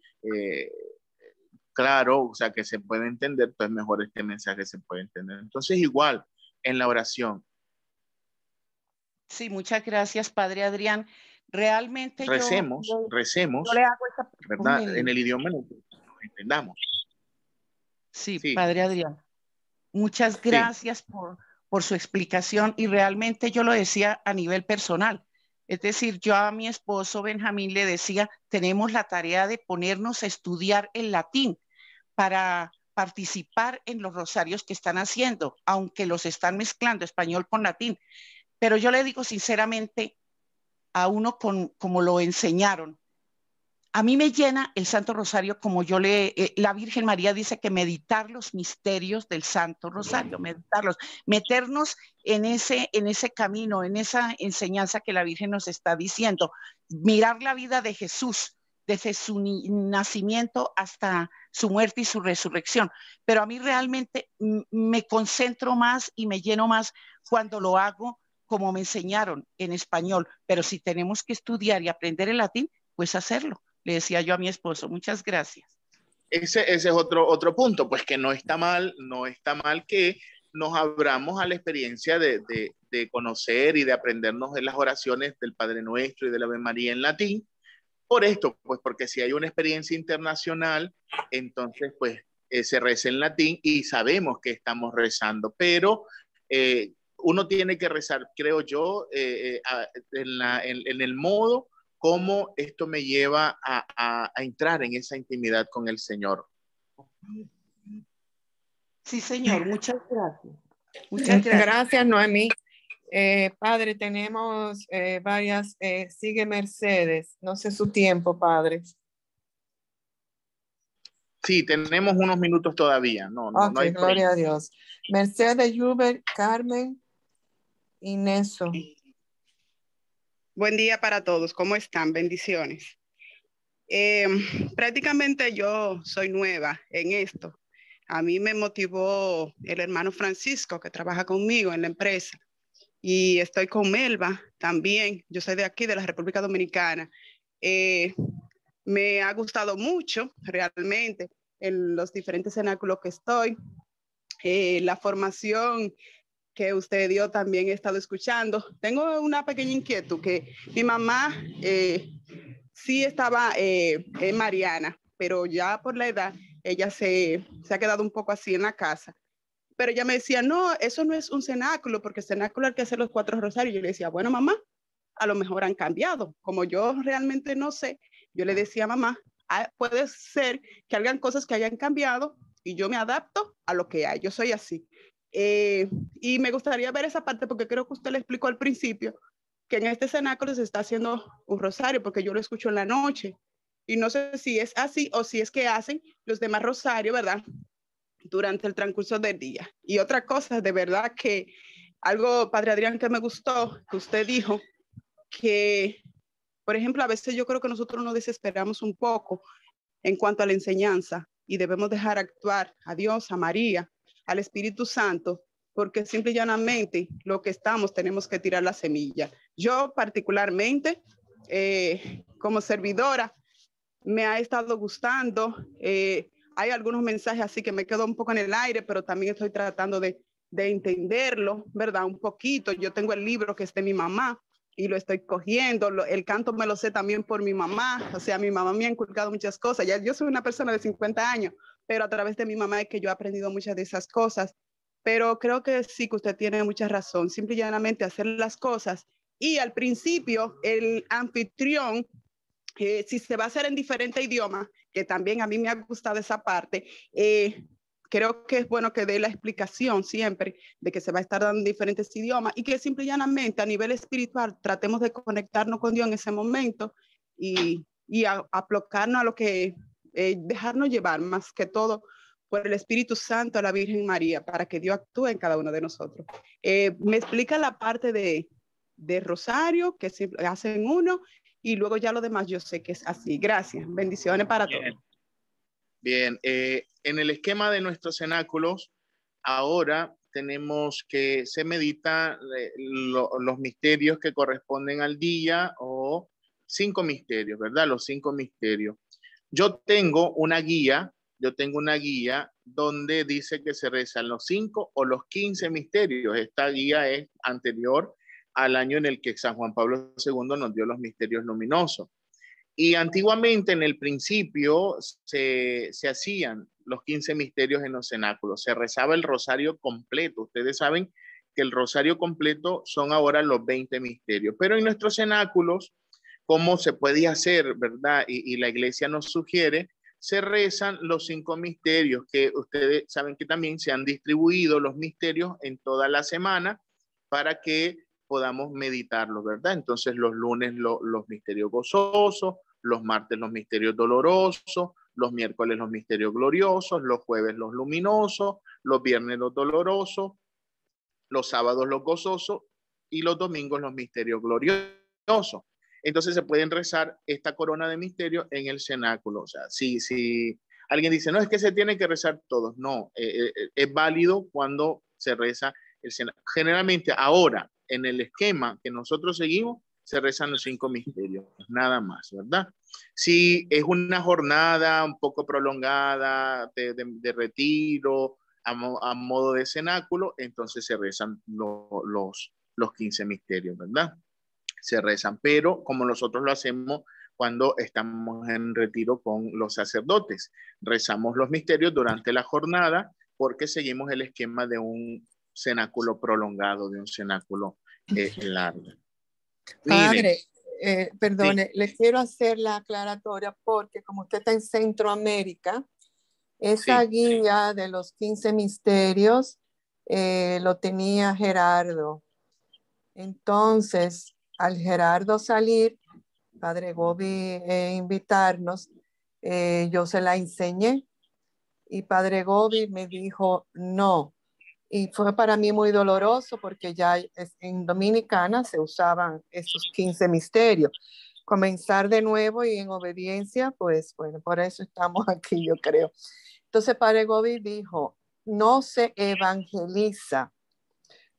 claro, o sea, que se puede entender, pues mejor este mensaje se puede entender. Entonces, igual, en la oración. Sí, muchas gracias, Padre Adrián. Realmente recemos, yo le hago esta ¿verdad? En el idioma en el que nos entendamos. Sí, Padre Adrián. Muchas gracias por su explicación y realmente yo lo decía a nivel personal. Es decir, yo a mi esposo Benjamín le decía, tenemos la tarea de ponernos a estudiar el latín para participar en los rosarios que están haciendo, aunque los están mezclando español con latín. Pero yo le digo sinceramente a uno como lo enseñaron. A mí me llena el Santo Rosario como la Virgen María dice que meditar los misterios del Santo Rosario, meditarlos, meternos en ese camino, en esa enseñanza que la Virgen nos está diciendo, mirar la vida de Jesús, desde su nacimiento hasta su muerte y su resurrección. Pero a mí realmente me concentro más y me lleno más cuando lo hago como me enseñaron en español. Pero si tenemos que estudiar y aprender el latín, pues hacerlo. Le decía yo a mi esposo, muchas gracias. Ese es otro punto, pues que no está mal que nos abramos a la experiencia de conocer y de aprendernos de las oraciones del Padre Nuestro y de la Ave María en latín. Por esto, pues porque si hay una experiencia internacional, entonces pues se reza en latín y sabemos que estamos rezando, pero uno tiene que rezar, creo yo, en el modo cómo esto me lleva a entrar en esa intimidad con el Señor. Sí, Señor, muchas gracias. Muchas gracias, Noemí. Padre, tenemos varias, sigue Mercedes, no sé su tiempo, Padre. Sí, tenemos unos minutos todavía, no hay gloria a Dios. Mercedes, Hubert, Carmen, Ineso. Buen día para todos, ¿cómo están? Bendiciones. Prácticamente yo soy nueva en esto. A mí me motivó el hermano Francisco, que trabaja conmigo en la empresa. Y estoy con Melba también. Yo soy de aquí, de la República Dominicana. Me ha gustado mucho realmente en los diferentes cenáculos que estoy. La formación que usted dio también he estado escuchando. Tengo una pequeña inquietud que mi mamá sí estaba en Mariana, pero ya por la edad ella se ha quedado un poco así en la casa. Pero ella me decía, no, eso no es un cenáculo, porque el cenáculo hay que hacer los 4 rosarios. Yo le decía, bueno, mamá, a lo mejor han cambiado. Como yo realmente no sé, yo le decía a mamá, puede ser que hagan cosas que hayan cambiado y yo me adapto a lo que hay. Yo soy así. Y me gustaría ver esa parte porque creo que usted le explicó al principio que en este cenáculo se está haciendo un rosario porque yo lo escucho en la noche. Y no sé si es así o si es que hacen los demás rosarios, ¿verdad? Durante el transcurso del día. Y otra cosa, de verdad que algo, Padre Adrián, que me gustó, que usted dijo, que, por ejemplo, a veces yo creo que nosotros nos desesperamos un poco en cuanto a la enseñanza y debemos dejar actuar a Dios, a María, al Espíritu Santo, porque simple y llanamente lo que estamos tenemos que tirar la semilla. Yo particularmente, como servidora, me ha estado gustando. Hay algunos mensajes así que me quedo un poco en el aire, pero también estoy tratando de entenderlo, ¿verdad? Un poquito. Yo tengo el libro que es de mi mamá y lo estoy cogiendo. El canto me lo sé también por mi mamá. O sea, mi mamá me ha inculcado muchas cosas. Ya, yo soy una persona de 50 años, pero a través de mi mamá es que yo he aprendido muchas de esas cosas. Pero creo que sí, que usted tiene mucha razón. Simple y llanamente hacer las cosas. Y al principio, el anfitrión, si se va a hacer en diferentes idiomas, que también a mí me ha gustado esa parte, creo que es bueno que dé la explicación siempre de que se va a estar dando en diferentes idiomas y que simple y llanamente a nivel espiritual tratemos de conectarnos con Dios en ese momento y aplocarnos a lo que, dejarnos llevar más que todo por el Espíritu Santo a la Virgen María para que Dios actúe en cada uno de nosotros. Me explica la parte de rosario que hacen uno y luego ya lo demás yo sé que es así. Gracias. Bendiciones para todos. Bien, en el esquema de nuestros cenáculos, ahora tenemos que se medita los misterios que corresponden al día o 5 misterios, ¿verdad? Los 5 misterios. Yo tengo una guía donde dice que se rezan los 5 o los 15 misterios. Esta guía es anterior al año en el que San Juan Pablo II nos dio los misterios luminosos. Y antiguamente, en el principio, se hacían los 15 misterios en los cenáculos. Se rezaba el rosario completo. Ustedes saben que el rosario completo son ahora los 20 misterios. Pero en nuestros cenáculos, como se puede hacer, ¿verdad? Y la iglesia nos sugiere, se rezan los 5 misterios, que ustedes saben que también se han distribuido los misterios en toda la semana para que podamos meditarlos, ¿verdad? Entonces los lunes los misterios gozosos, los martes los misterios dolorosos, los miércoles los misterios gloriosos, los jueves los luminosos, los viernes los dolorosos, los sábados los gozosos y los domingos los misterios gloriosos. Entonces se pueden rezar esta corona de misterios en el cenáculo. O sea, si alguien dice, no, es que se tiene que rezar todos. No, es válido cuando se reza el cenáculo. Generalmente ahora, en el esquema que nosotros seguimos, se rezan los 5 misterios, nada más, ¿verdad? Si es una jornada un poco prolongada de retiro, a modo de cenáculo, entonces se rezan los 15 misterios, ¿verdad? Se rezan, pero como nosotros lo hacemos cuando estamos en retiro con los sacerdotes, rezamos los misterios durante la jornada porque seguimos el esquema de un cenáculo prolongado, de un cenáculo largo. Padre, perdone, sí. Les quiero hacer la aclaratoria porque como usted está en Centroamérica, esa guía de los 15 misterios lo tenía Gerardo. Entonces, al Gerardo salir, Padre Gobi invitarnos, yo se la enseñé y Padre Gobi me dijo no. Y fue para mí muy doloroso porque ya en Dominicana se usaban esos 15 misterios. Comenzar de nuevo y en obediencia, pues bueno, por eso estamos aquí, yo creo. Entonces Padre Gobi dijo, no se evangeliza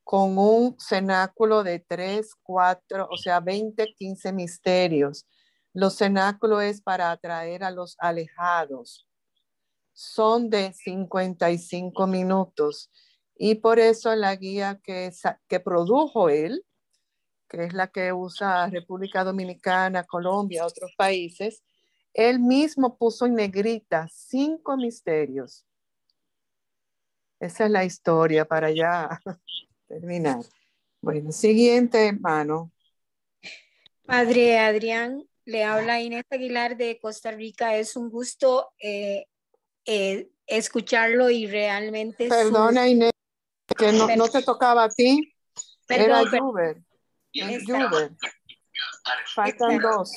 con un cenáculo de 3, 4, o sea, 20, 15 misterios. Los cenáculos es para atraer a los alejados. Son de 55 minutos. Y por eso la guía que produjo él, que es la que usa República Dominicana, Colombia, otros países, él mismo puso en negrita 5 misterios. Esa es la historia para ya terminar. Bueno, siguiente, hermano. Padre Adrián, le habla Inés Aguilar de Costa Rica. Es un gusto escucharlo y realmente... Perdona, Inés, que no te tocaba a ti. Era Juber. Juber. Faltan 2.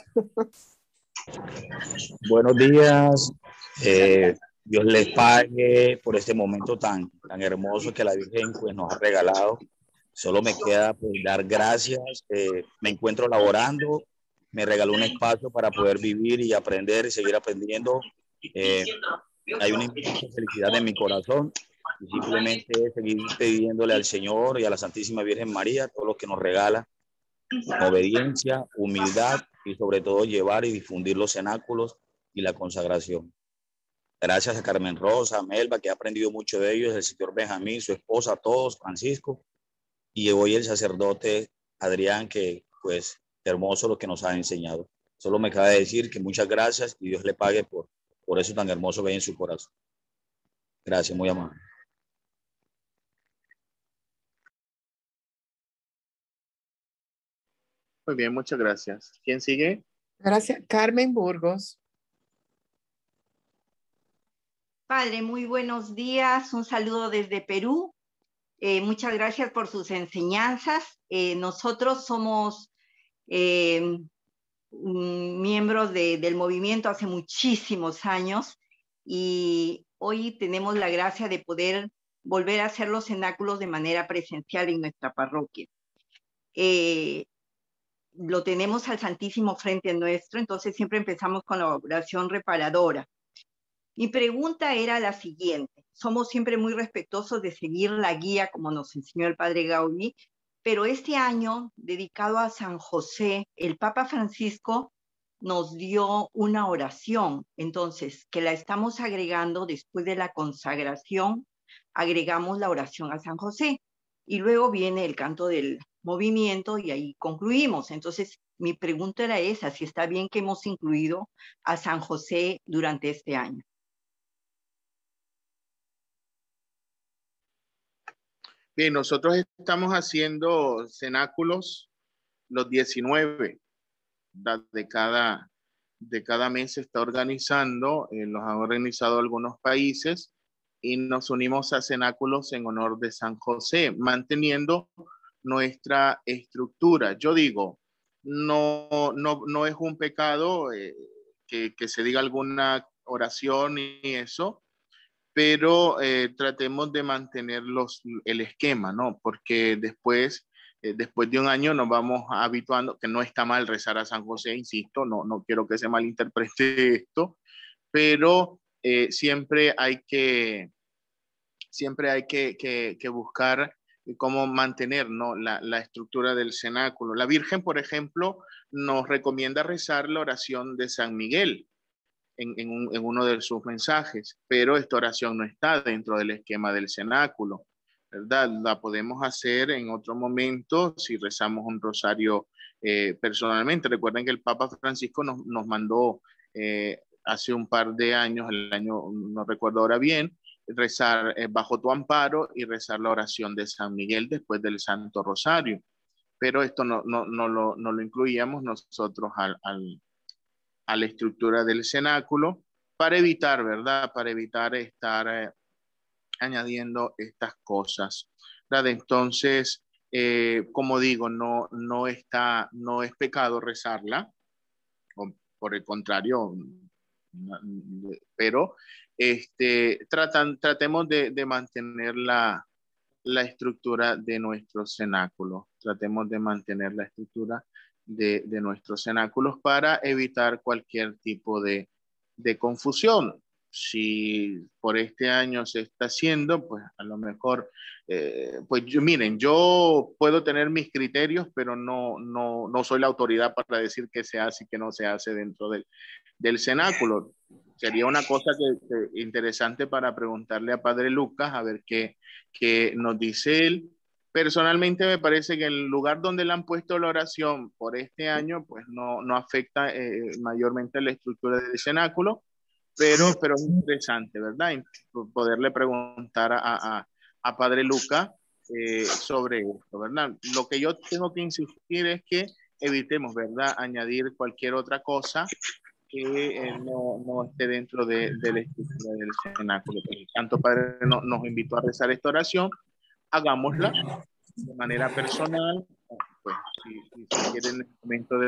Buenos días. Dios les pague por este momento tan hermoso que la Virgen pues, nos ha regalado. Solo me queda pues, dar gracias. Me encuentro laborando. Me regaló un espacio para poder vivir y aprender y seguir aprendiendo. Hay una inmensa felicidad en mi corazón. Y simplemente seguir pidiéndole al Señor y a la Santísima Virgen María todo lo que nos regala. Obediencia, humildad y sobre todo llevar y difundir los cenáculos y la consagración. Gracias a Carmen Rosa, a Melba, que ha aprendido mucho de ellos, el señor Benjamín, su esposa, a todos, Francisco, y hoy el sacerdote Adrián, que pues hermoso lo que nos ha enseñado. Solo me cabe decir que muchas gracias y Dios le pague por eso tan hermoso que hay en su corazón. Gracias, muy amable. Muy bien, muchas gracias. ¿Quién sigue? Gracias. Carmen Burgos. Padre, muy buenos días. Un saludo desde Perú. Muchas gracias por sus enseñanzas. Nosotros somos miembros del movimiento hace muchísimos años y hoy tenemos la gracia de poder volver a hacer los cenáculos de manera presencial en nuestra parroquia. Lo tenemos al Santísimo frente nuestro, entonces siempre empezamos con la oración reparadora. Mi pregunta era la siguiente. Somos siempre muy respetuosos de seguir la guía como nos enseñó el Padre Gaudí, pero este año, dedicado a San José, el Papa Francisco nos dio una oración, entonces, que la estamos agregando después de la consagración, agregamos la oración a San José, y luego viene el canto del movimiento y ahí concluimos. Entonces, mi pregunta era esa, si está bien que hemos incluido a San José durante este año. Bien, nosotros estamos haciendo cenáculos los 19 de cada mes se está organizando, los han organizado algunos países y nos unimos a cenáculos en honor de San José, manteniendo nuestra estructura. Yo digo, no es un pecado que se diga alguna oración y eso, pero tratemos de mantener el esquema, ¿no? Porque después de un año nos vamos habituando, que no está mal rezar a San José, insisto, no quiero que se malinterprete esto, pero siempre hay que buscar cómo mantener, ¿no? la estructura del cenáculo. La Virgen, por ejemplo, nos recomienda rezar la oración de San Miguel, en uno de sus mensajes, pero esta oración no está dentro del esquema del cenáculo, ¿verdad? La podemos hacer en otro momento si rezamos un rosario personalmente. Recuerden que el Papa Francisco nos mandó hace un par de años, el año no recuerdo ahora bien, rezar bajo tu amparo y rezar la oración de San Miguel después del Santo Rosario, pero esto no lo incluíamos nosotros a la estructura del cenáculo para evitar, ¿verdad? Para evitar estar añadiendo estas cosas, ¿verdad? Entonces, como digo, no es pecado rezarla, por el contrario, pero tratemos de mantener la estructura de nuestro cenáculo, tratemos de mantener la estructura de nuestros cenáculos para evitar cualquier tipo de confusión. Si por este año se está haciendo, pues a lo mejor, pues miren, yo puedo tener mis criterios, pero no soy la autoridad para decir qué se hace y qué no se hace dentro del cenáculo. sería una cosa que interesante para preguntarle a Padre Lucas, a ver qué nos dice él. Personalmente me parece que el lugar donde le han puesto la oración por este año, pues no afecta mayormente la estructura del cenáculo, pero es interesante, ¿verdad? Poderle preguntar a Padre Lucas sobre esto, ¿verdad? Lo que yo tengo que insistir es que evitemos, ¿verdad?, añadir cualquier otra cosa que no esté dentro de la estructura del cenáculo. El Santo Padre nos invitó a rezar esta oración, hagámosla de manera personal, pues si quieren en el momento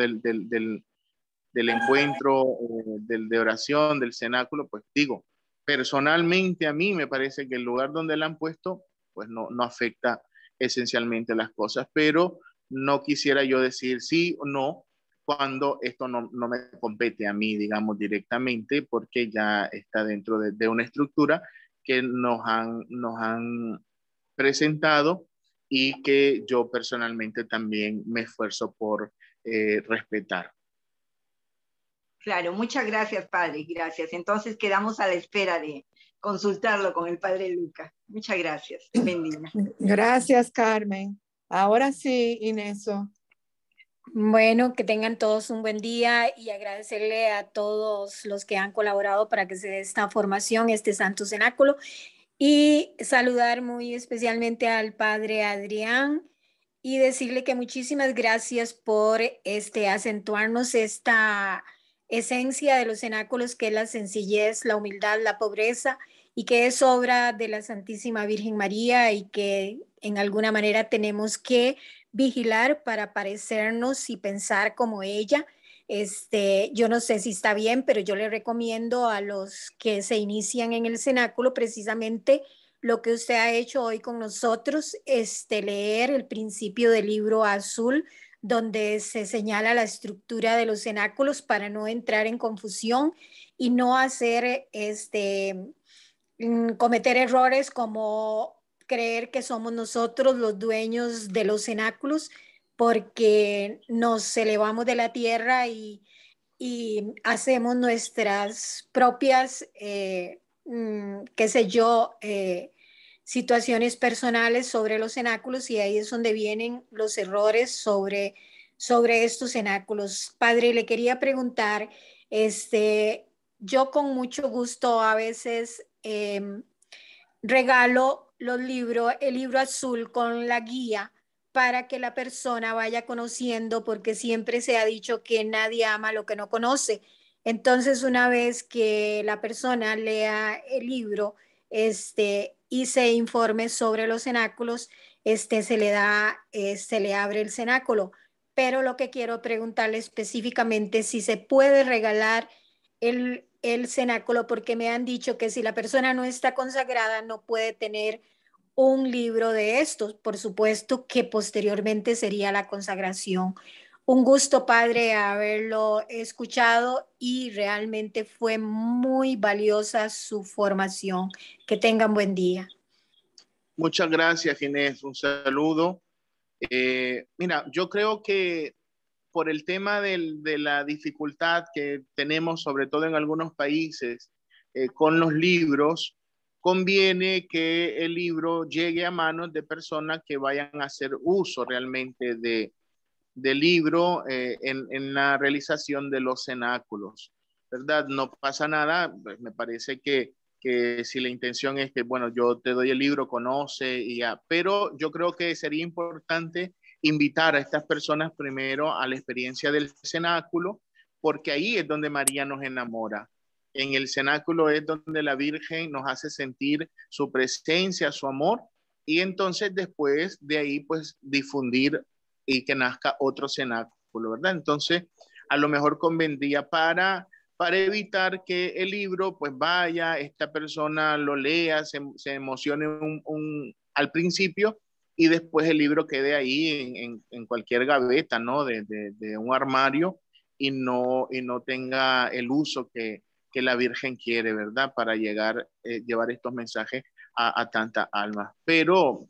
del encuentro, de oración, del cenáculo, pues digo, personalmente a mí me parece que el lugar donde la han puesto, pues no afecta esencialmente las cosas, pero no quisiera yo decir sí o no cuando esto no me compete a mí, digamos, directamente, porque ya está dentro de una estructura que nos han presentado y que yo personalmente también me esfuerzo por respetar. Claro, muchas gracias, padre, gracias. Entonces quedamos a la espera de consultarlo con el padre Lucas. Muchas gracias. Bendiga. Gracias, Carmen. Ahora sí, Ineso. Bueno, que tengan todos un buen día y agradecerle a todos los que han colaborado para que se dé esta formación, este Santo Cenáculo, y saludar muy especialmente al Padre Adrián y decirle que muchísimas gracias por acentuarnos esta esencia de los cenáculos, que es la sencillez, la humildad, la pobreza, y que es obra de la Santísima Virgen María y que en alguna manera tenemos que vigilar para parecernos y pensar como ella. Yo no sé si está bien, pero yo le recomiendo a los que se inician en el cenáculo precisamente lo que usted ha hecho hoy con nosotros, leer el principio del libro azul, donde se señala la estructura de los cenáculos para no entrar en confusión y no hacer cometer errores como creer que somos nosotros los dueños de los cenáculos, porque nos elevamos de la tierra y hacemos nuestras propias, qué sé yo, situaciones personales sobre los cenáculos, y ahí es donde vienen los errores sobre estos cenáculos. Padre, le quería preguntar, yo con mucho gusto a veces regalo el libro azul con la guía para que la persona vaya conociendo, porque siempre se ha dicho que nadie ama lo que no conoce. Entonces, una vez que la persona lea el libro y se informe sobre los cenáculos, se le abre el cenáculo. Pero lo que quiero preguntarle específicamente es si se puede regalar el cenáculo, porque me han dicho que si la persona no está consagrada no puede tener un libro de estos. Por supuesto que posteriormente sería la consagración. Un gusto, padre, haberlo escuchado y realmente fue muy valiosa su formación. Que tengan buen día. Muchas gracias, Inés. Un saludo. Mira, yo creo que por el tema de la dificultad que tenemos, sobre todo en algunos países, con los libros, conviene que el libro llegue a manos de personas que vayan a hacer uso realmente del libro en la realización de los cenáculos, ¿verdad? No pasa nada, pues me parece que si la intención es que, bueno, yo te doy el libro, conoce y ya, pero yo creo que sería importante invitar a estas personas primero a la experiencia del cenáculo, porque ahí es donde María nos enamora. En el cenáculo es donde la Virgen nos hace sentir su presencia, su amor, y entonces después de ahí pues difundir y que nazca otro cenáculo, ¿verdad? Entonces a lo mejor convendría para evitar que el libro pues vaya, esta persona lo lea, se emocione al principio y después el libro quede ahí en cualquier gaveta, ¿no? De un armario y no tenga el uso que la Virgen quiere, ¿verdad? Para llevar estos mensajes a tantas almas. Pero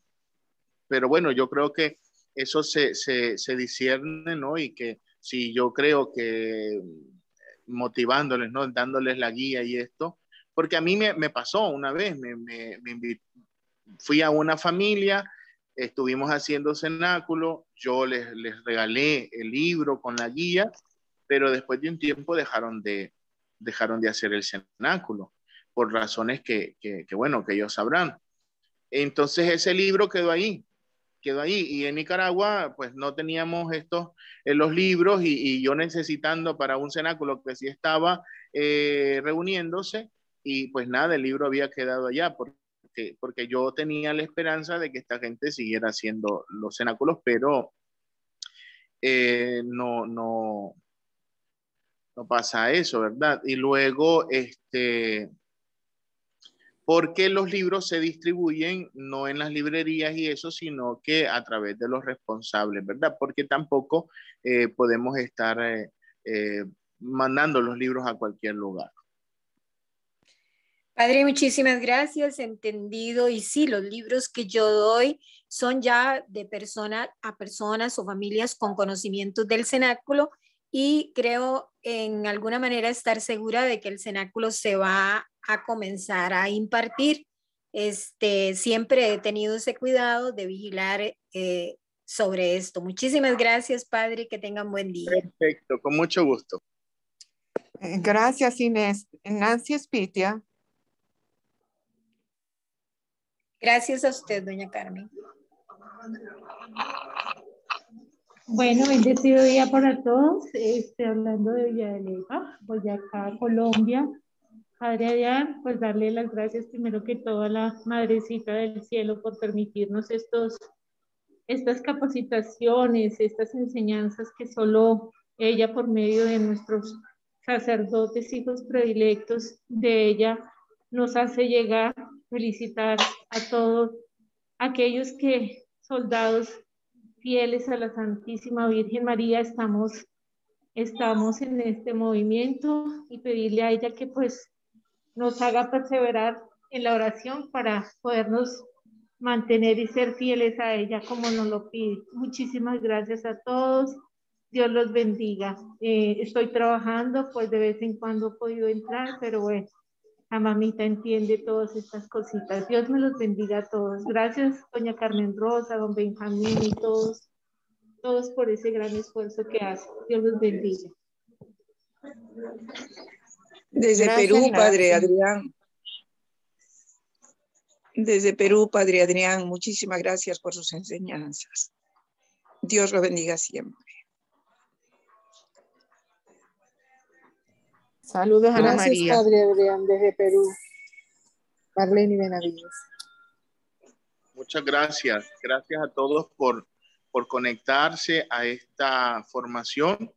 bueno, yo creo que eso se discierne, ¿no? Y que si yo creo que motivándoles, ¿no? Dándoles la guía y esto, porque a mí me pasó una vez, fui a una familia, estuvimos haciendo cenáculo, yo les regalé el libro con la guía, pero después de un tiempo dejaron de hacer el cenáculo, por razones que bueno, que ellos sabrán. Entonces ese libro quedó ahí, y en Nicaragua pues no teníamos los libros, y yo necesitando para un cenáculo que sí estaba reuniéndose, y pues nada, el libro había quedado allá, porque yo tenía la esperanza de que esta gente siguiera haciendo los cenáculos, pero no pasa eso, ¿verdad? Y luego, porque los libros se distribuyen no en las librerías y eso, sino que a través de los responsables, ¿verdad? Porque tampoco podemos estar mandando los libros a cualquier lugar. Padre, muchísimas gracias, entendido. Y sí, los libros que yo doy son ya de persona a personas o familias con conocimientos del cenáculo, y creo en alguna manera estar segura de que el cenáculo se va a comenzar a impartir. Siempre he tenido ese cuidado de vigilar sobre esto. Muchísimas gracias, Padre, que tengan buen día. Perfecto, con mucho gusto. Gracias, Inés. Nancy Espitia. Gracias a usted, doña Carmen. Bueno, bendecido día para todos. Hablando de Villa de Leyva, Boyacá, Colombia. Padre Adrián, pues darle las gracias primero que todo a la Madrecita del Cielo por permitirnos estas capacitaciones, estas enseñanzas que solo ella, por medio de nuestros sacerdotes, hijos predilectos de ella, nos hace llegar. Felicitar a todos aquellos soldados fieles a la Santísima Virgen María, estamos en este movimiento, y pedirle a ella que pues nos haga perseverar en la oración para podernos mantener y ser fieles a ella como nos lo pide. Muchísimas gracias a todos. Dios los bendiga. Estoy trabajando, pues de vez en cuando he podido entrar, pero bueno, la mamita entiende todas estas cositas. Dios me los bendiga a todos. Gracias, doña Carmen Rosa, don Benjamín y todos por ese gran esfuerzo que hacen. Dios los bendiga. Desde Perú, Padre Adrián. Desde Perú, Padre Adrián, muchísimas gracias por sus enseñanzas. Dios lo bendiga siempre. Saludos a Ana Gracias, María. Padre Adrián, desde Perú. Marlene Benavides. Muchas gracias. Gracias a todos por conectarse a esta formación.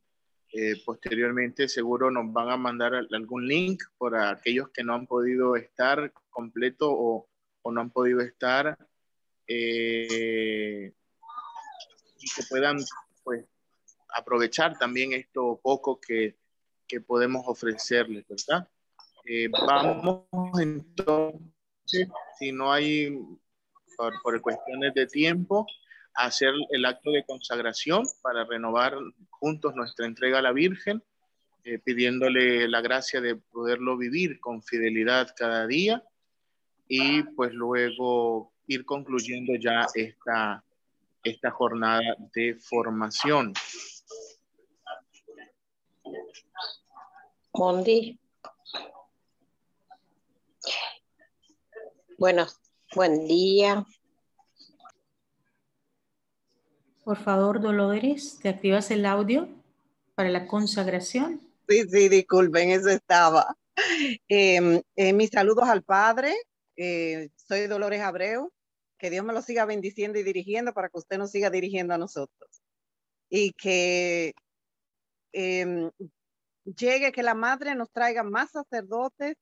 Posteriormente seguro nos van a mandar algún link para aquellos que no han podido estar completo o no han podido estar, y que puedan pues aprovechar también esto poco que podemos ofrecerles, ¿verdad? Vamos entonces, si no hay, por cuestiones de tiempo, a hacer el acto de consagración para renovar juntos nuestra entrega a la Virgen, pidiéndole la gracia de poderlo vivir con fidelidad cada día, y pues luego ir concluyendo ya esta jornada de formación. Mondi. Bueno, buen día. Por favor, Dolores, ¿te activas el audio para la consagración? Sí, disculpen, eso estaba. Mis saludos al Padre. Soy Dolores Abreu. Que Dios me lo siga bendiciendo y dirigiendo para que usted nos siga dirigiendo a nosotros. Y que llegue, que la Madre nos traiga más sacerdotes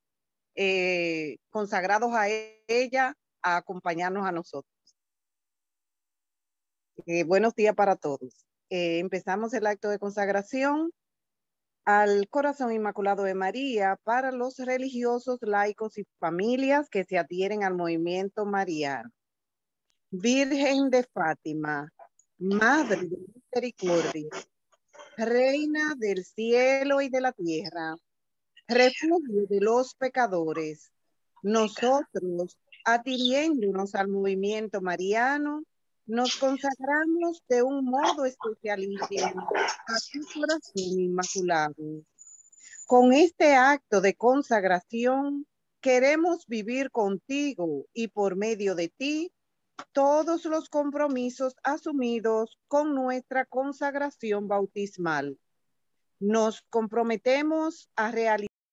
consagrados a ella, a acompañarnos a nosotros. Buenos días para todos. Empezamos el acto de consagración al Corazón Inmaculado de María para los religiosos, laicos y familias que se adhieren al movimiento mariano. Virgen de Fátima, Madre de Misericordia, Reina del cielo y de la tierra, refugio de los pecadores, nosotros, adhiriéndonos al movimiento mariano, nos consagramos de un modo especialísimo a tu corazón inmaculado. Con este acto de consagración, queremos vivir contigo y por medio de ti todos los compromisos asumidos con nuestra consagración bautismal. Nos comprometemos a realizar